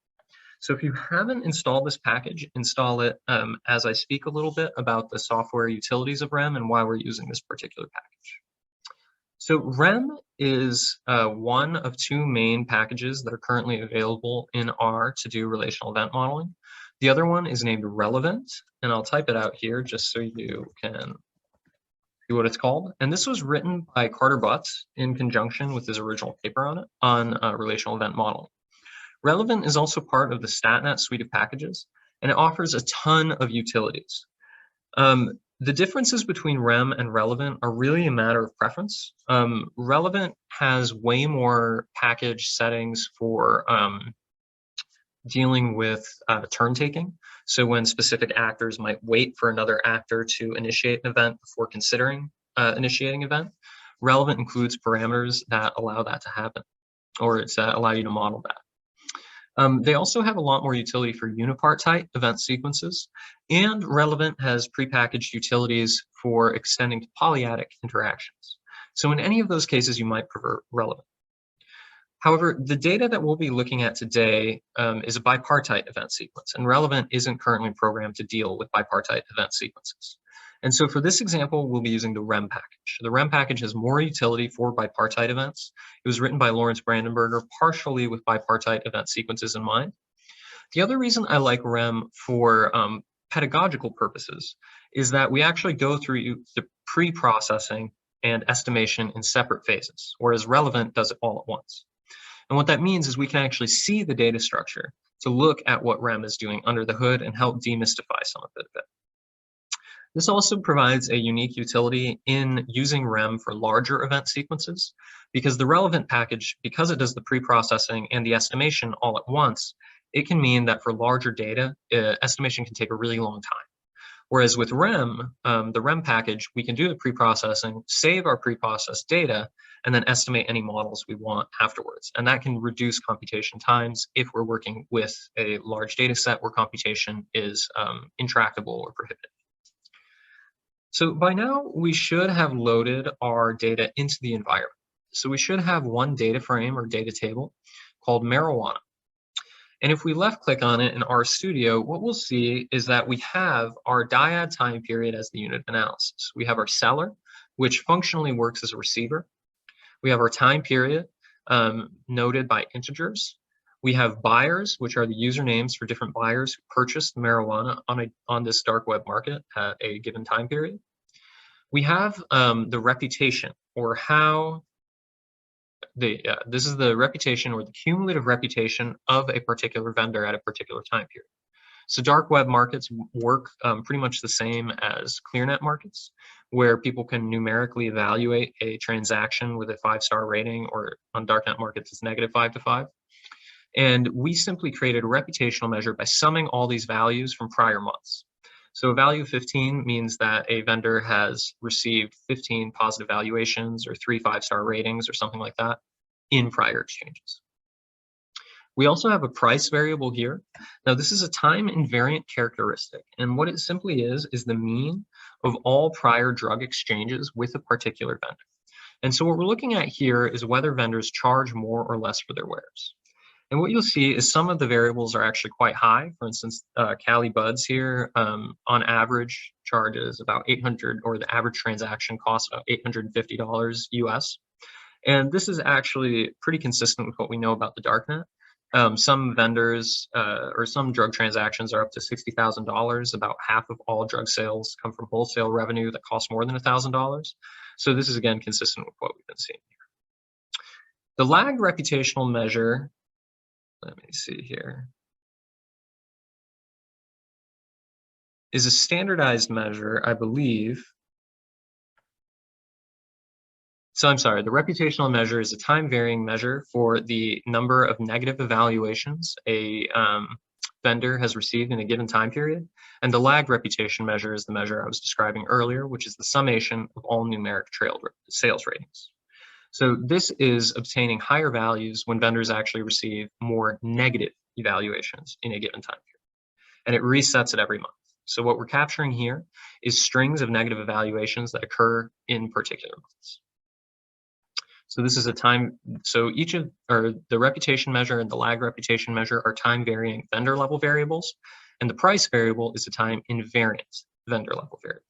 So if you haven't installed this package, install it as I speak a little bit about the software utilities of REM and why we're using this particular package. So REM is one of two main packages that are currently available in R to do relational event modeling. The other one is named Relevant, and I'll type it out here just so you can see what it's called. And this was written by Carter Butts in conjunction with his original paper on it on relational event modeling. Relevant is also part of the StatNet suite of packages, and it offers a ton of utilities. The differences between rem and relevant are really a matter of preference. Relevant has way more package settings for dealing with turn taking. So when specific actors might wait for another actor to initiate an event before considering initiating an event, relevant includes parameters that allow that to happen, or that allow you to model that. They also have a lot more utility for unipart type event sequences, and relevant has prepackaged utilities for extending to polyadic interactions. So in any of those cases, you might prefer relevant. However, the data that we'll be looking at today is a bipartite event sequence, and relevant isn't currently programmed to deal with bipartite event sequences. And so for this example, we'll be using the REM package. The REM package has more utility for bipartite events. It was written by Lawrence Brandenberger, partially with bipartite event sequences in mind. The other reason I like REM for pedagogical purposes is that we actually go through the pre-processing and estimation in separate phases, whereas relevant does it all at once. And what that means is we can actually see the data structure to look at what REM is doing under the hood and help demystify some of it a bit. This also provides a unique utility in using REM for larger event sequences, because the relevant package, because it does the pre-processing and the estimation all at once, it can mean that for larger data, estimation can take a really long time. Whereas with REM, the REM package, we can do the pre-processing, save our pre-processed data, and then estimate any models we want afterwards. And that can reduce computation times if we're working with a large data set where computation is intractable or prohibitive. So by now, we should have loaded our data into the environment. So we should have one data frame or data table called marijuana. And if we left click on it in RStudio, what we'll see is that we have our dyad time period as the unit of analysis. We have our seller, which functionally works as a receiver. We have our time period noted by integers. We have buyers, which are the usernames for different buyers who purchased marijuana on this dark web market at a given time period. We have the reputation, or how this is the reputation or the cumulative reputation of a particular vendor at a particular time period. So dark web markets work pretty much the same as ClearNet markets, where people can numerically evaluate a transaction with a 5-star rating, or on darknet markets, it's -5 to 5. And we simply created a reputational measure by summing all these values from prior months. So a value of 15 means that a vendor has received 15 positive valuations or 3 5-star ratings or something like that in prior exchanges. We also have a price variable here. Now this is a time invariant characteristic, and what it simply is the mean of all prior drug exchanges with a particular vendor. And so what we're looking at here is whether vendors charge more or less for their wares. And what you'll see is some of the variables are actually quite high. For instance, Cali Buds here, on average, charges about 800, or the average transaction costs about $850 US. And this is actually pretty consistent with what we know about the darknet. Some vendors or some drug transactions are up to $60,000. About half of all drug sales come from wholesale revenue that costs more than $1,000. So this is, again, consistent with what we've been seeing here. The lag reputational measure, let me see here, is a standardized measure, I believe. So I'm sorry, the reputational measure is a time-varying measure for the number of negative evaluations a vendor has received in a given time period. And the lag reputation measure is the measure I was describing earlier, which is the summation of all numeric trailed sales ratings. So this is obtaining higher values when vendors actually receive more negative evaluations in a given time period. And it resets it every month. So what we're capturing here is strings of negative evaluations that occur in particular months. So this is a time, so each of, or the reputation measure and the lag reputation measure are time varying vendor level variables, and the price variable is a time invariant vendor level variable.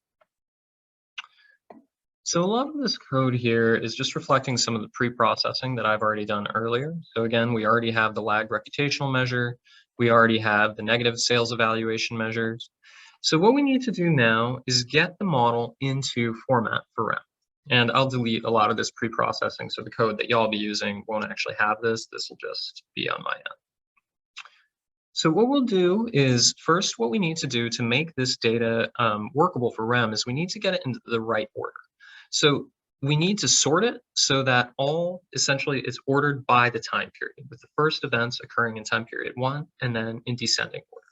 So a lot of this code here is just reflecting some of the pre-processing that I've already done earlier. So again, we already have the lag reputational measure. We already have the negative sales evaluation measures. So what we need to do now is get the model into format for REM. And I'll delete a lot of this pre-processing, so the code that y'all be using won't actually have this. This will just be on my end. So what we'll do is first what we need to do to make this data workable for REM is we need to get it into the right order. So we need to sort it so that all essentially is ordered by the time period, with the first events occurring in time period 1 and then in descending order.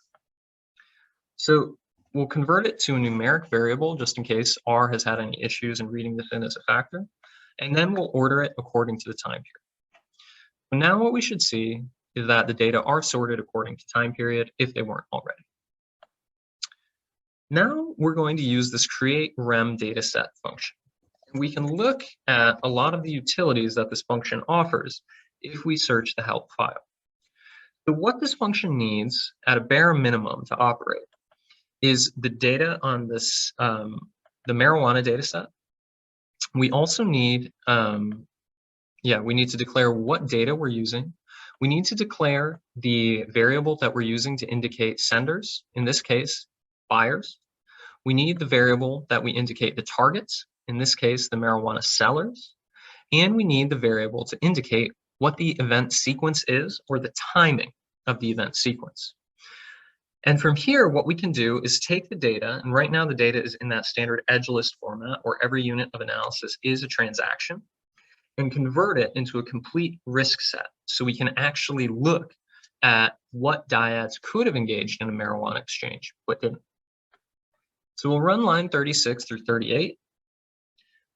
So we'll convert it to a numeric variable just in case R has had any issues in reading this in as a factor, and then we'll order it according to the time period. Now what we should see is that the data are sorted according to time period if they weren't already. Now we're going to use this createrem dataset function. We can look at a lot of the utilities that this function offers if we search the help file. So what this function needs at a bare minimum to operate is the data on this, the marijuana data set. We also need, we need to declare what data we're using. We need to declare the variable that we're using to indicate senders, in this case, buyers. We need the variable that we indicate the targets, in this case, the marijuana sellers. And we need the variable to indicate what the event sequence is, or the timing of the event sequence. And from here, what we can do is take the data, and right now the data is in that standard edge list format, where every unit of analysis is a transaction, and convert it into a complete risk set. So we can actually look at what dyads could have engaged in a marijuana exchange, but didn't. So we'll run line 36 through 38.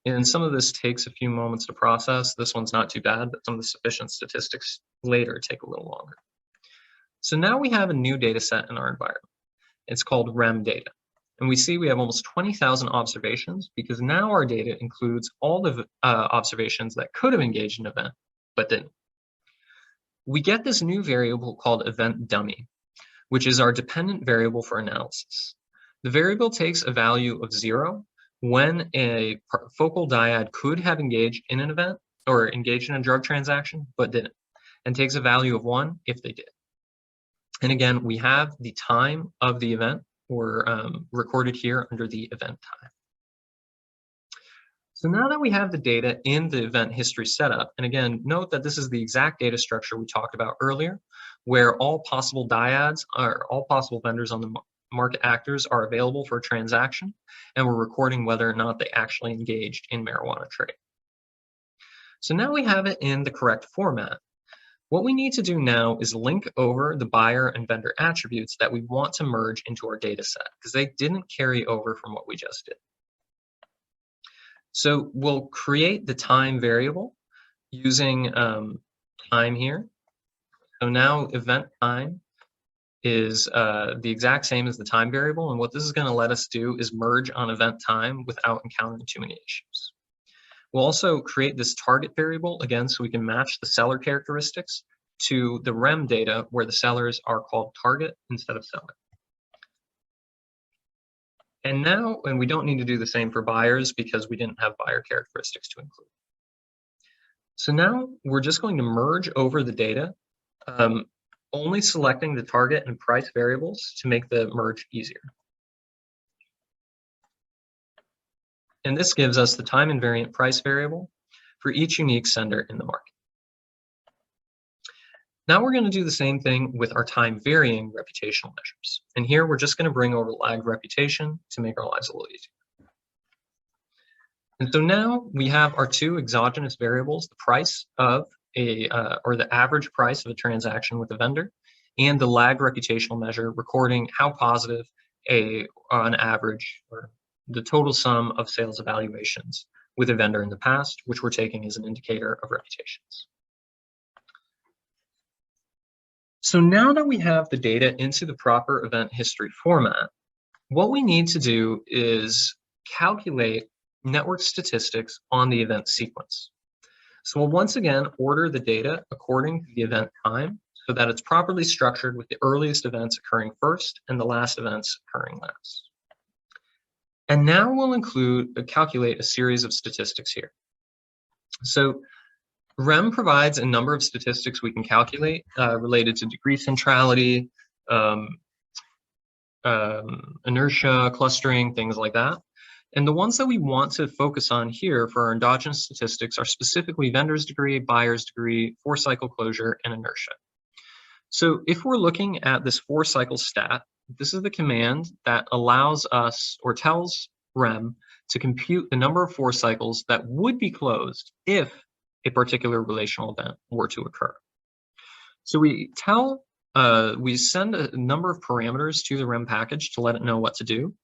And some of this takes a few moments to process. This one's not too bad, but some of the sufficient statistics later take a little longer. So now we have a new data set in our environment. It's called REM data. And we see we have almost 20,000 observations because now our data includes all the observations that could have engaged in an event, but didn't. We get this new variable called event dummy, which is our dependent variable for analysis. The variable takes a value of 0 when a focal dyad could have engaged in an event or engaged in a drug transaction, but didn't, and takes a value of 1 if they did. And again, we have the time of the event recorded here under the event time. So now that we have the data in the event history setup, and again, note that this is the exact data structure we talked about earlier, where all possible dyads or all possible vendors on the market actors are available for a transaction, and we're recording whether or not they actually engaged in marijuana trade. So now we have it in the correct format. What we need to do now is link over the buyer and vendor attributes that we want to merge into our data set because they didn't carry over from what we just did. So we'll create the time variable using time here. So now event time is the exact same as the time variable, and what this is going to let us do is merge on event time without encountering too many issues. We'll also create this target variable again so we can match the seller characteristics to the REM data where the sellers are called target instead of seller. And now, and we don't need to do the same for buyers because we didn't have buyer characteristics to include. So now we're just going to merge over the data, only selecting the target and price variables to make the merge easier. And this gives us the time invariant price variable for each unique sender in the market. Now we're going to do the same thing with our time varying reputational measures. And here we're just going to bring over lagged reputation to make our lives a little easier. And so now we have our two exogenous variables, the price of or the average price of a transaction with a vendor, and the lag reputational measure recording how positive on average or the total sum of sales evaluations with a vendor in the past, which we're taking as an indicator of reputations. So now that we have the data into the proper event history format, what we need to do is calculate network statistics on the event sequence. So we'll once again order the data according to the event time so that it's properly structured with the earliest events occurring first and the last events occurring last. And now we'll calculate a series of statistics here. So REM provides a number of statistics we can calculate related to degree centrality, inertia, clustering, things like that. And the ones that we want to focus on here for our endogenous statistics are specifically vendor's degree, buyer's degree, 4-cycle closure, and inertia. So if we're looking at this 4-cycle stat, this is the command that allows us or tells rem to compute the number of 4 cycles that would be closed if a particular relational event were to occur. So we send a number of parameters to the rem package to let it know what to do.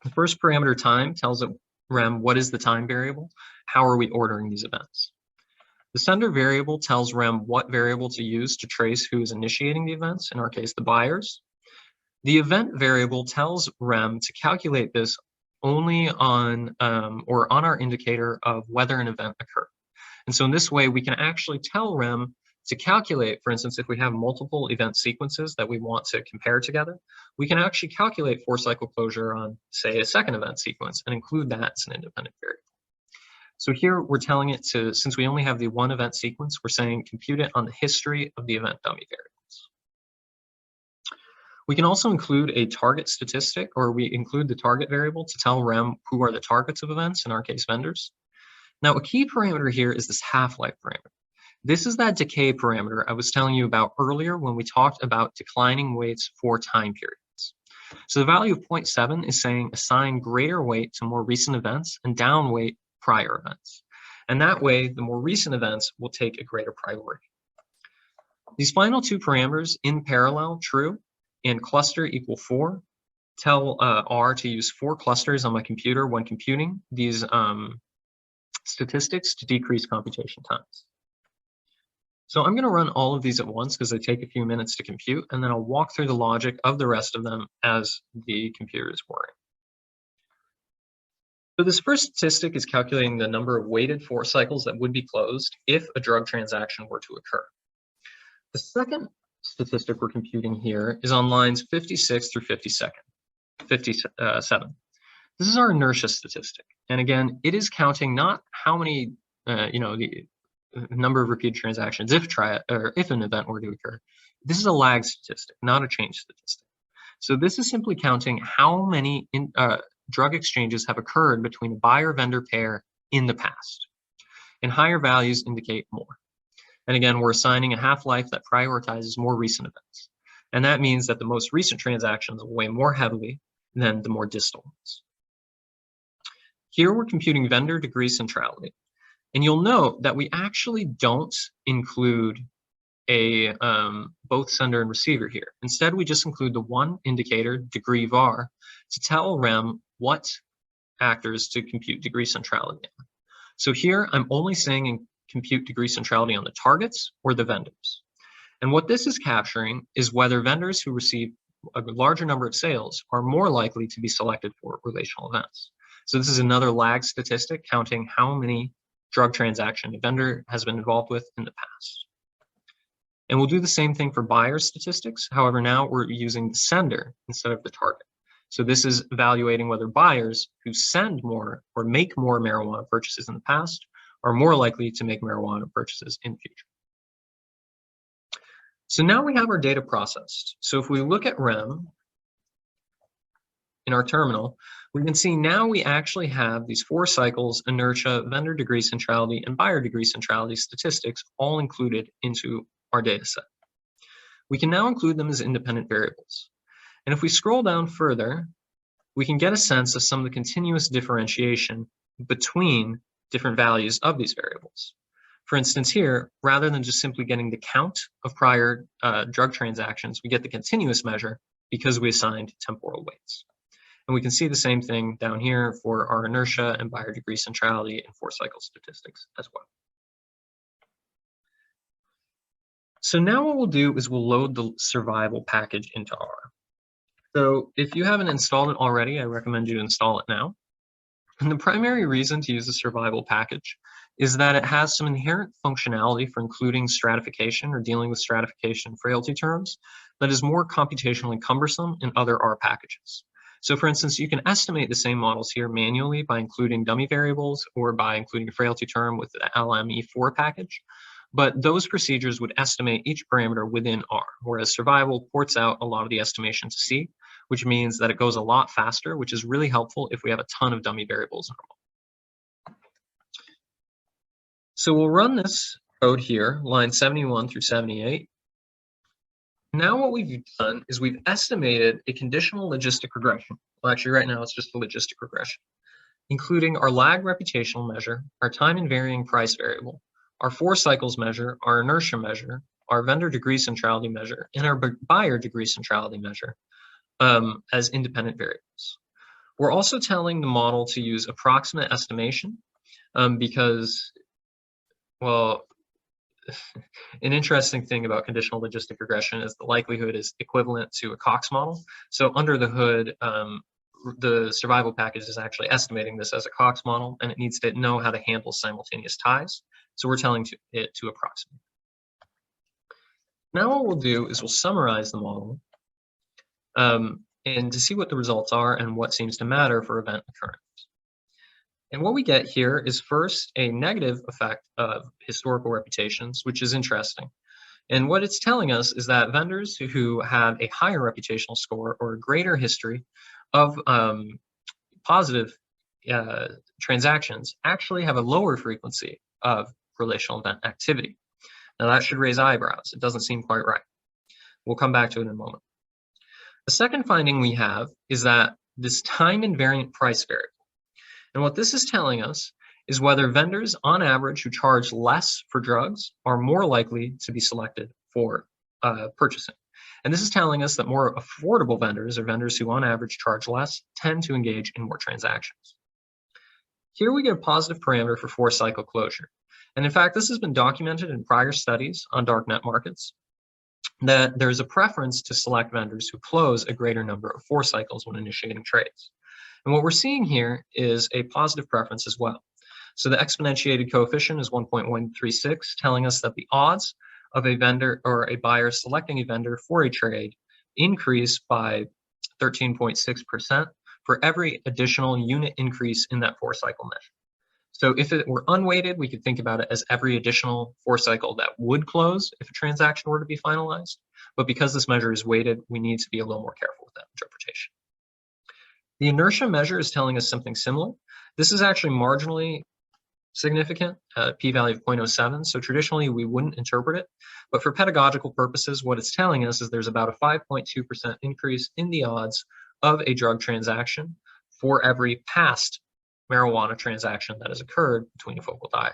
The first parameter, time, tells it rem what is the time variable, how are we ordering these events. The sender variable tells rem what variable to use to trace who is initiating the events, in our case, the buyers. The event variable tells rem to calculate this only on our indicator of whether an event occurred. And so in this way, we can actually tell rem to calculate, for instance, if we have multiple event sequences that we want to compare together, we can actually calculate 4-cycle closure on, say, a second event sequence and include that as an independent variable. So here we're telling it to, since we only have the one event sequence, we're saying compute it on the history of the event dummy variables. We can also include a target statistic, or we include the target variable to tell rem who are the targets of events, in our case, vendors. Now, a key parameter here is this half-life parameter. This is that decay parameter I was telling you about earlier when we talked about declining weights for time periods. So the value of 0.7 is saying assign greater weight to more recent events and down weight prior events. And that way, the more recent events will take a greater priority. These final two parameters, in parallel, true, and cluster equal 4, tell R to use 4 clusters on my computer when computing these statistics to decrease computation times. So I'm going to run all of these at once because they take a few minutes to compute, and then I'll walk through the logic of the rest of them as the computer is working. So this first statistic is calculating the number of weighted 4 cycles that would be closed if a drug transaction were to occur. The second statistic we're computing here is on lines 56 through 57. This is our inertia statistic. And again, it is counting not how many, the number of repeated transactions if an event were to occur. This is a lag statistic, not a change statistic. So this is simply counting how many drug exchanges have occurred between a buyer-vendor pair in the past. And higher values indicate more. And again, we're assigning a half-life that prioritizes more recent events. And that means that the most recent transactions will weigh more heavily than the more distal ones. Here we're computing vendor degree centrality. And you'll note that we actually don't include both sender and receiver here. Instead, we just include the one indicator, degree var, to tell rem what actors to compute degree centrality on. So here, I'm only saying compute degree centrality on the targets or the vendors. And what this is capturing is whether vendors who receive a larger number of sales are more likely to be selected for relational events. So this is another lag statistic counting how many drug transaction a vendor has been involved with in the past. And we'll do the same thing for buyer statistics. However, now we're using the sender instead of the target. So this is evaluating whether buyers who send more or make more marijuana purchases in the past are more likely to make marijuana purchases in the future. So now we have our data processed. So if we look at rem in our terminal, we can see now we actually have these 4 cycles, inertia, vendor degree centrality, and buyer degree centrality statistics all included into our data set. We can now include them as independent variables. And if we scroll down further, we can get a sense of some of the continuous differentiation between different values of these variables. For instance, here, rather than just simply getting the count of prior drug transactions, we get the continuous measure because we assigned temporal weights. And we can see the same thing down here for our inertia and buyer degree centrality and 4-cycle statistics as well. So now what we'll do is we'll load the survival package into R. So if you haven't installed it already, I recommend you install it now. And the primary reason to use the survival package is that it has some inherent functionality for including stratification or dealing with stratification frailty terms that is more computationally cumbersome in other R packages. So for instance, you can estimate the same models here manually by including dummy variables or by including a frailty term with the LME4 package. But those procedures would estimate each parameter within R, whereas survival ports out a lot of the estimation to C, which means that it goes a lot faster, which is really helpful if we have a ton of dummy variables in our model. So we'll run this code here, line 71 through 78. Now what we've done is we've estimated a conditional logistic regression. Well, actually right now it's just a logistic regression, including our lag reputational measure, our time and varying price variable, our 4 cycles measure, our inertia measure, our vendor degree centrality measure, and our buyer degree centrality measure as independent variables. We're also telling the model to use approximate estimation because, well, an interesting thing about conditional logistic regression is the likelihood is equivalent to a Cox model. So under the hood, the survival package is actually estimating this as a Cox model, and it needs to know how to handle simultaneous ties. So we're telling it to approximate. Now what we'll do is we'll summarize the model and to see what the results are and what seems to matter for event occurrence. And what we get here is first a negative effect of historical reputations, which is interesting. And what it's telling us is that vendors who have a higher reputational score or a greater history of positive transactions actually have a lower frequency of relational event activity. Now that should raise eyebrows. It doesn't seem quite right. We'll come back to it in a moment. The second finding we have is that this time invariant price variable. And what this is telling us is whether vendors on average who charge less for drugs are more likely to be selected for purchasing. And this is telling us that more affordable vendors, or vendors who on average charge less, tend to engage in more transactions. Here we get a positive parameter for 4 cycle closure. And in fact, this has been documented in prior studies on darknet markets, that there's a preference to select vendors who close a greater number of 4 cycles when initiating trades. And what we're seeing here is a positive preference as well. So the exponentiated coefficient is 1.136, telling us that the odds of a vendor or a buyer selecting a vendor for a trade increase by 13.6% for every additional unit increase in that 4 cycle measure. So if it were unweighted, we could think about it as every additional 4 cycle that would close if a transaction were to be finalized. But because this measure is weighted, we need to be a little more careful with that interpretation. The inertia measure is telling us something similar. This is actually marginally significant, p-value of 0.07. So traditionally, we wouldn't interpret it. But for pedagogical purposes, what it's telling us is there's about a 5.2% increase in the odds of a drug transaction for every past marijuana transaction that has occurred between a focal diad.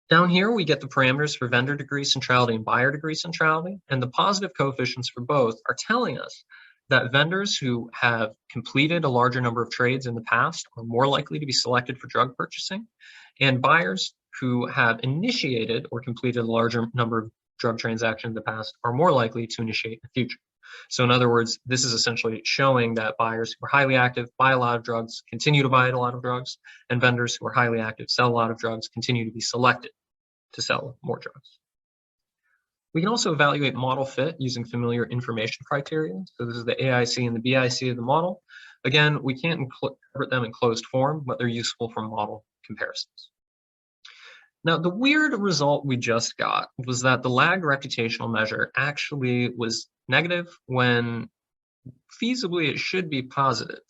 Down here, we get the parameters for vendor degree centrality and buyer degree centrality, and the positive coefficients for both are telling us that vendors who have completed a larger number of trades in the past are more likely to be selected for drug purchasing, and buyers who have initiated or completed a larger number of drug transactions in the past are more likely to initiate in the future. So in other words, this is essentially showing that buyers who are highly active buy a lot of drugs, continue to buy a lot of drugs, and vendors who are highly active sell a lot of drugs, continue to be selected to sell more drugs. We can also evaluate model fit using familiar information criteria. So this is the AIC and the BIC of the model. Again, we can't interpret them in closed form, but they're useful for model comparisons. Now, the weird result we just got was that the lag reputational measure actually was negative when feasibly it should be positive.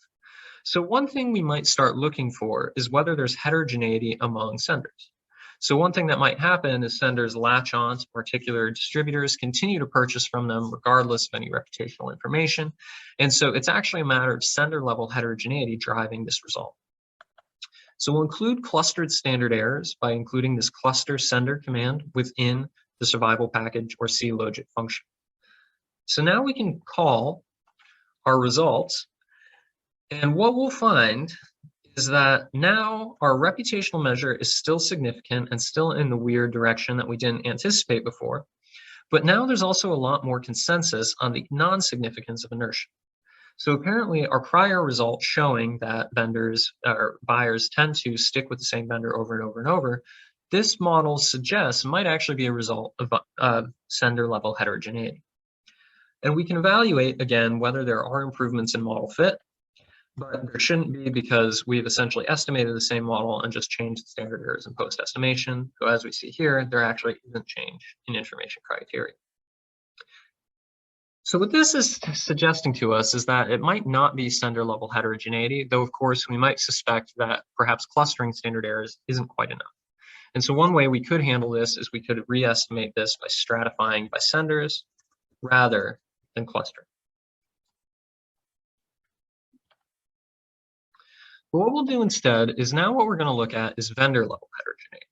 So one thing we might start looking for is whether there's heterogeneity among senders. So one thing that might happen is senders latch on to particular distributors, continue to purchase from them regardless of any reputational information. And so it's actually a matter of sender level heterogeneity driving this result. So we'll include clustered standard errors by including this cluster sender command within the survival package or C-logit function. So now we can call our results, and what we'll find is that now our reputational measure is still significant and still in the weird direction that we didn't anticipate before. But now there's also a lot more consensus on the non-significance of inertia. So apparently our prior result showing that vendors or buyers tend to stick with the same vendor over and over and over, this model suggests might actually be a result of sender level heterogeneity. And we can evaluate again whether there are improvements in model fit, but there shouldn't be because we've essentially estimated the same model and just changed the standard errors in post-estimation. So as we see here, there actually isn't change in information criteria. So what this is suggesting to us is that it might not be sender level heterogeneity, though of course we might suspect that perhaps clustering standard errors isn't quite enough. And so one way we could handle this is we could re-estimate this by stratifying by senders rather than clustering. But what we'll do instead is now what we're going to look at is vendor level heterogeneity.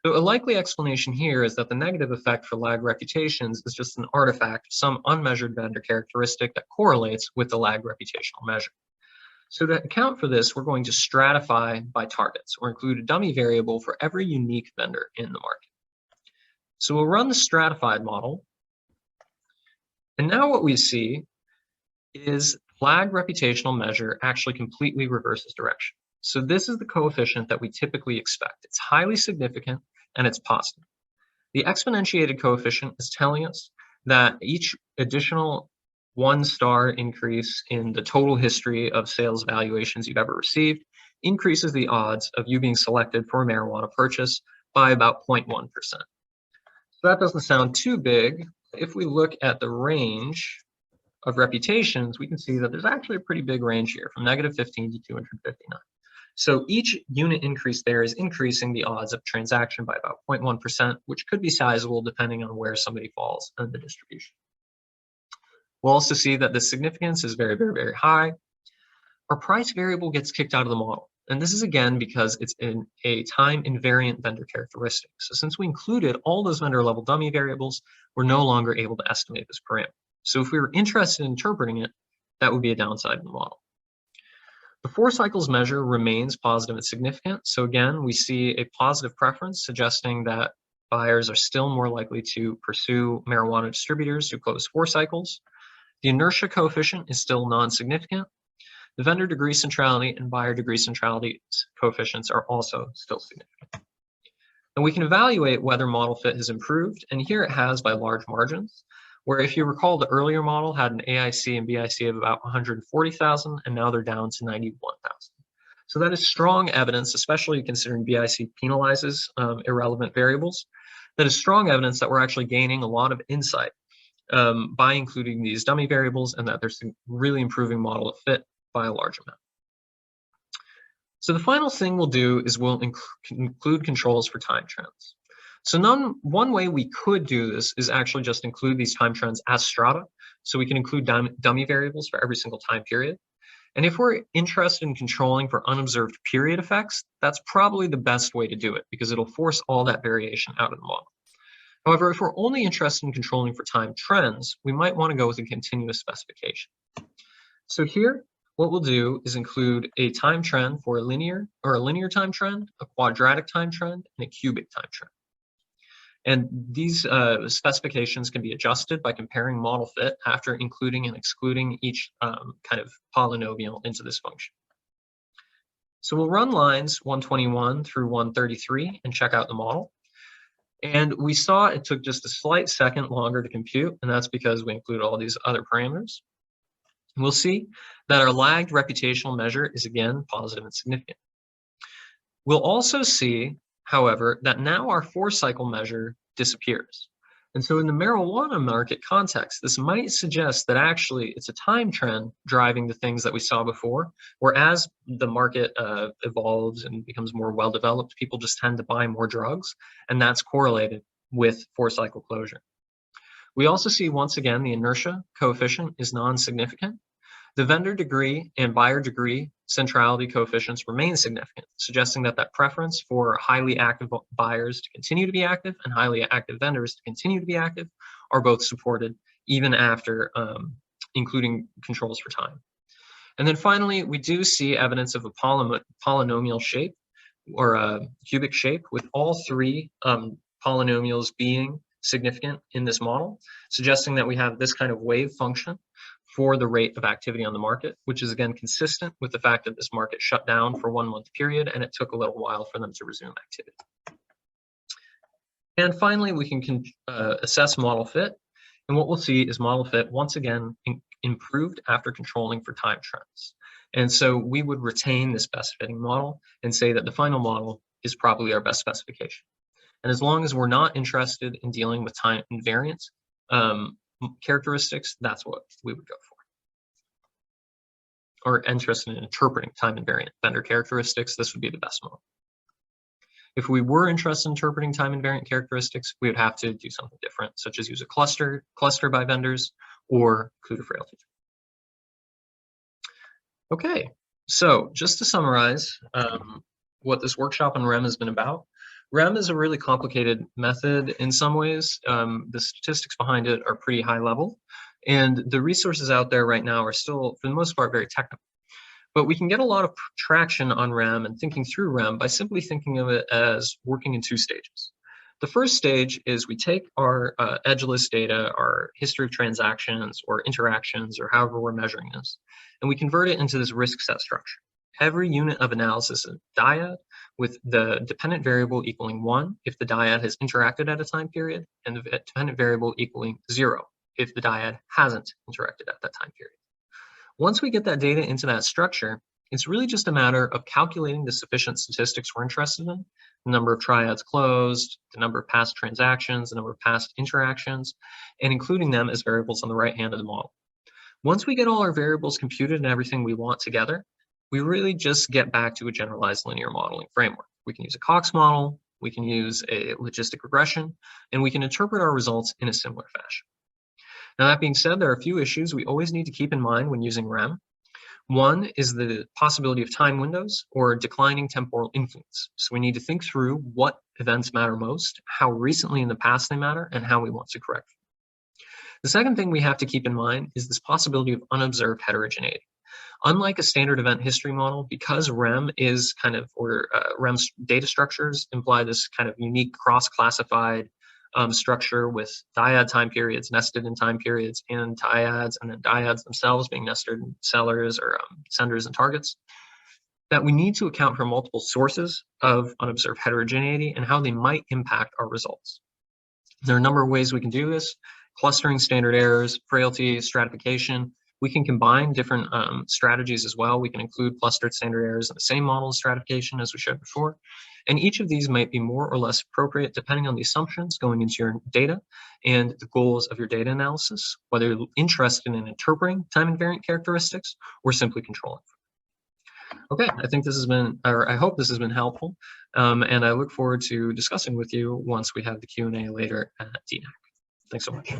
So a likely explanation here is that the negative effect for lag reputations is just an artifact of some unmeasured vendor characteristic that correlates with the lag reputational measure. So to account for this, we're going to stratify by targets or include a dummy variable for every unique vendor in the market. So we'll run the stratified model. And now what we see is lag reputational measure actually completely reverses direction. So this is the coefficient that we typically expect. It's highly significant and it's positive. The exponentiated coefficient is telling us that each additional 1-star increase in the total history of sales evaluations you've ever received increases the odds of you being selected for a marijuana purchase by about 0.1%. So that doesn't sound too big. If we look at the range of reputations, we can see that there's actually a pretty big range here from -15 to 259. So each unit increase there is increasing the odds of transaction by about 0.1%, which could be sizable depending on where somebody falls in the distribution. We'll also see that the significance is very, very, very high. Our price variable gets kicked out of the model. And this is again because it's in a time invariant vendor characteristic. So since we included all those vendor level dummy variables, we're no longer able to estimate this parameter. So if we were interested in interpreting it, that would be a downside in the model. The 4 cycles measure remains positive and significant. So again, we see a positive preference suggesting that buyers are still more likely to pursue marijuana distributors who close 4 cycles. The inertia coefficient is still non-significant. The vendor degree centrality and buyer degree centrality coefficients are also still significant. And we can evaluate whether model fit has improved, and here it has by large margins, where if you recall the earlier model had an AIC and BIC of about 140,000, and now they're down to 91,000. So that is strong evidence, especially considering BIC penalizes irrelevant variables, that is strong evidence that we're actually gaining a lot of insight by including these dummy variables, and that there's a really improving model of fit by a large amount. So the final thing we'll do is we'll include controls for time trends. So one way we could do this is actually just include these time trends as strata. So we can include dummy variables for every single time period. And if we're interested in controlling for unobserved period effects, that's probably the best way to do it because it'll force all that variation out of the model. However, if we're only interested in controlling for time trends, we might want to go with a continuous specification. So here, what we'll do is include a time trend for a linear time trend, a quadratic time trend, and a cubic time trend. And these specifications can be adjusted by comparing model fit after including and excluding each kind of polynomial into this function. So we'll run lines 121 through 133 and check out the model. And we saw it took just a slight second longer to compute, and that's because we include all these other parameters. We'll see that our lagged reputational measure is again positive and significant. We'll also see, however, that now our 4-cycle measure disappears. And so in the marijuana market context, this might suggest that actually it's a time trend driving the things that we saw before, where as the market evolves and becomes more well-developed, people just tend to buy more drugs, and that's correlated with 4-cycle closure. We also see, once again, the inertia coefficient is non-significant. The vendor degree and buyer degree centrality coefficients remain significant, suggesting that that preference for highly active buyers to continue to be active and highly active vendors to continue to be active are both supported even after including controls for time. And then finally, we do see evidence of a polynomial shape or a cubic shape with all 3 polynomials being significant in this model, suggesting that we have this kind of wave function for the rate of activity on the market, which is again consistent with the fact that this market shut down for 1-month period and it took a little while for them to resume activity. And finally, we can assess model fit. And what we'll see is model fit once again improved after controlling for time trends. And so we would retain this best fitting model and say that the final model is probably our best specification. And as long as we're not interested in dealing with time invariant characteristics, that's what we would go for. Or interested in interpreting time invariant vendor characteristics, this would be the best model. If we were interested in interpreting time invariant characteristics, we would have to do something different, such as use a cluster by vendors, or include a frailty. Okay, so just to summarize what this workshop on REM has been about. REM is a really complicated method in some ways. The statistics behind it are pretty high level, and the resources out there right now are still, for the most part, very technical. But we can get a lot of traction on REM and thinking through REM by simply thinking of it as working in two stages. The first stage is we take our edgeless data, our history of transactions or interactions, or however we're measuring this, and we convert it into this risk set structure. Every unit of analysis is a dyad with the dependent variable equaling 1 if the dyad has interacted at a time period, and the dependent variable equaling 0 if the dyad hasn't interacted at that time period. Once we get that data into that structure, it's really just a matter of calculating the sufficient statistics we're interested in, the number of triads closed, the number of past transactions, the number of past interactions, and including them as variables on the right hand of the model. Once we get all our variables computed and everything we want together, we really just get back to a generalized linear modeling framework. We can use a Cox model, we can use a logistic regression, and we can interpret our results in a similar fashion. Now, that being said, there are a few issues we always need to keep in mind when using REM. One is the possibility of time windows or declining temporal influence. So we need to think through what events matter most, how recently in the past they matter, and how we want to correct them. The second thing we have to keep in mind is this possibility of unobserved heterogeneity. Unlike a standard event history model, because REM is REM's data structures imply this kind of unique cross-classified structure with dyad time periods nested in time periods and dyads, and then dyads themselves being nested in sellers or senders and targets, that we need to account for multiple sources of unobserved heterogeneity and how they might impact our results. There are a number of ways we can do this: clustering, standard errors, frailty, stratification. We can combine different strategies as well. We can include clustered standard errors in the same model as stratification, as we showed before. And each of these might be more or less appropriate depending on the assumptions going into your data and the goals of your data analysis, whether you're interested in interpreting time invariant characteristics or simply controlling. Okay, I think this has been, or I hope this has been helpful, and I look forward to discussing with you once we have the Q&A later at DNAC. Thanks so much.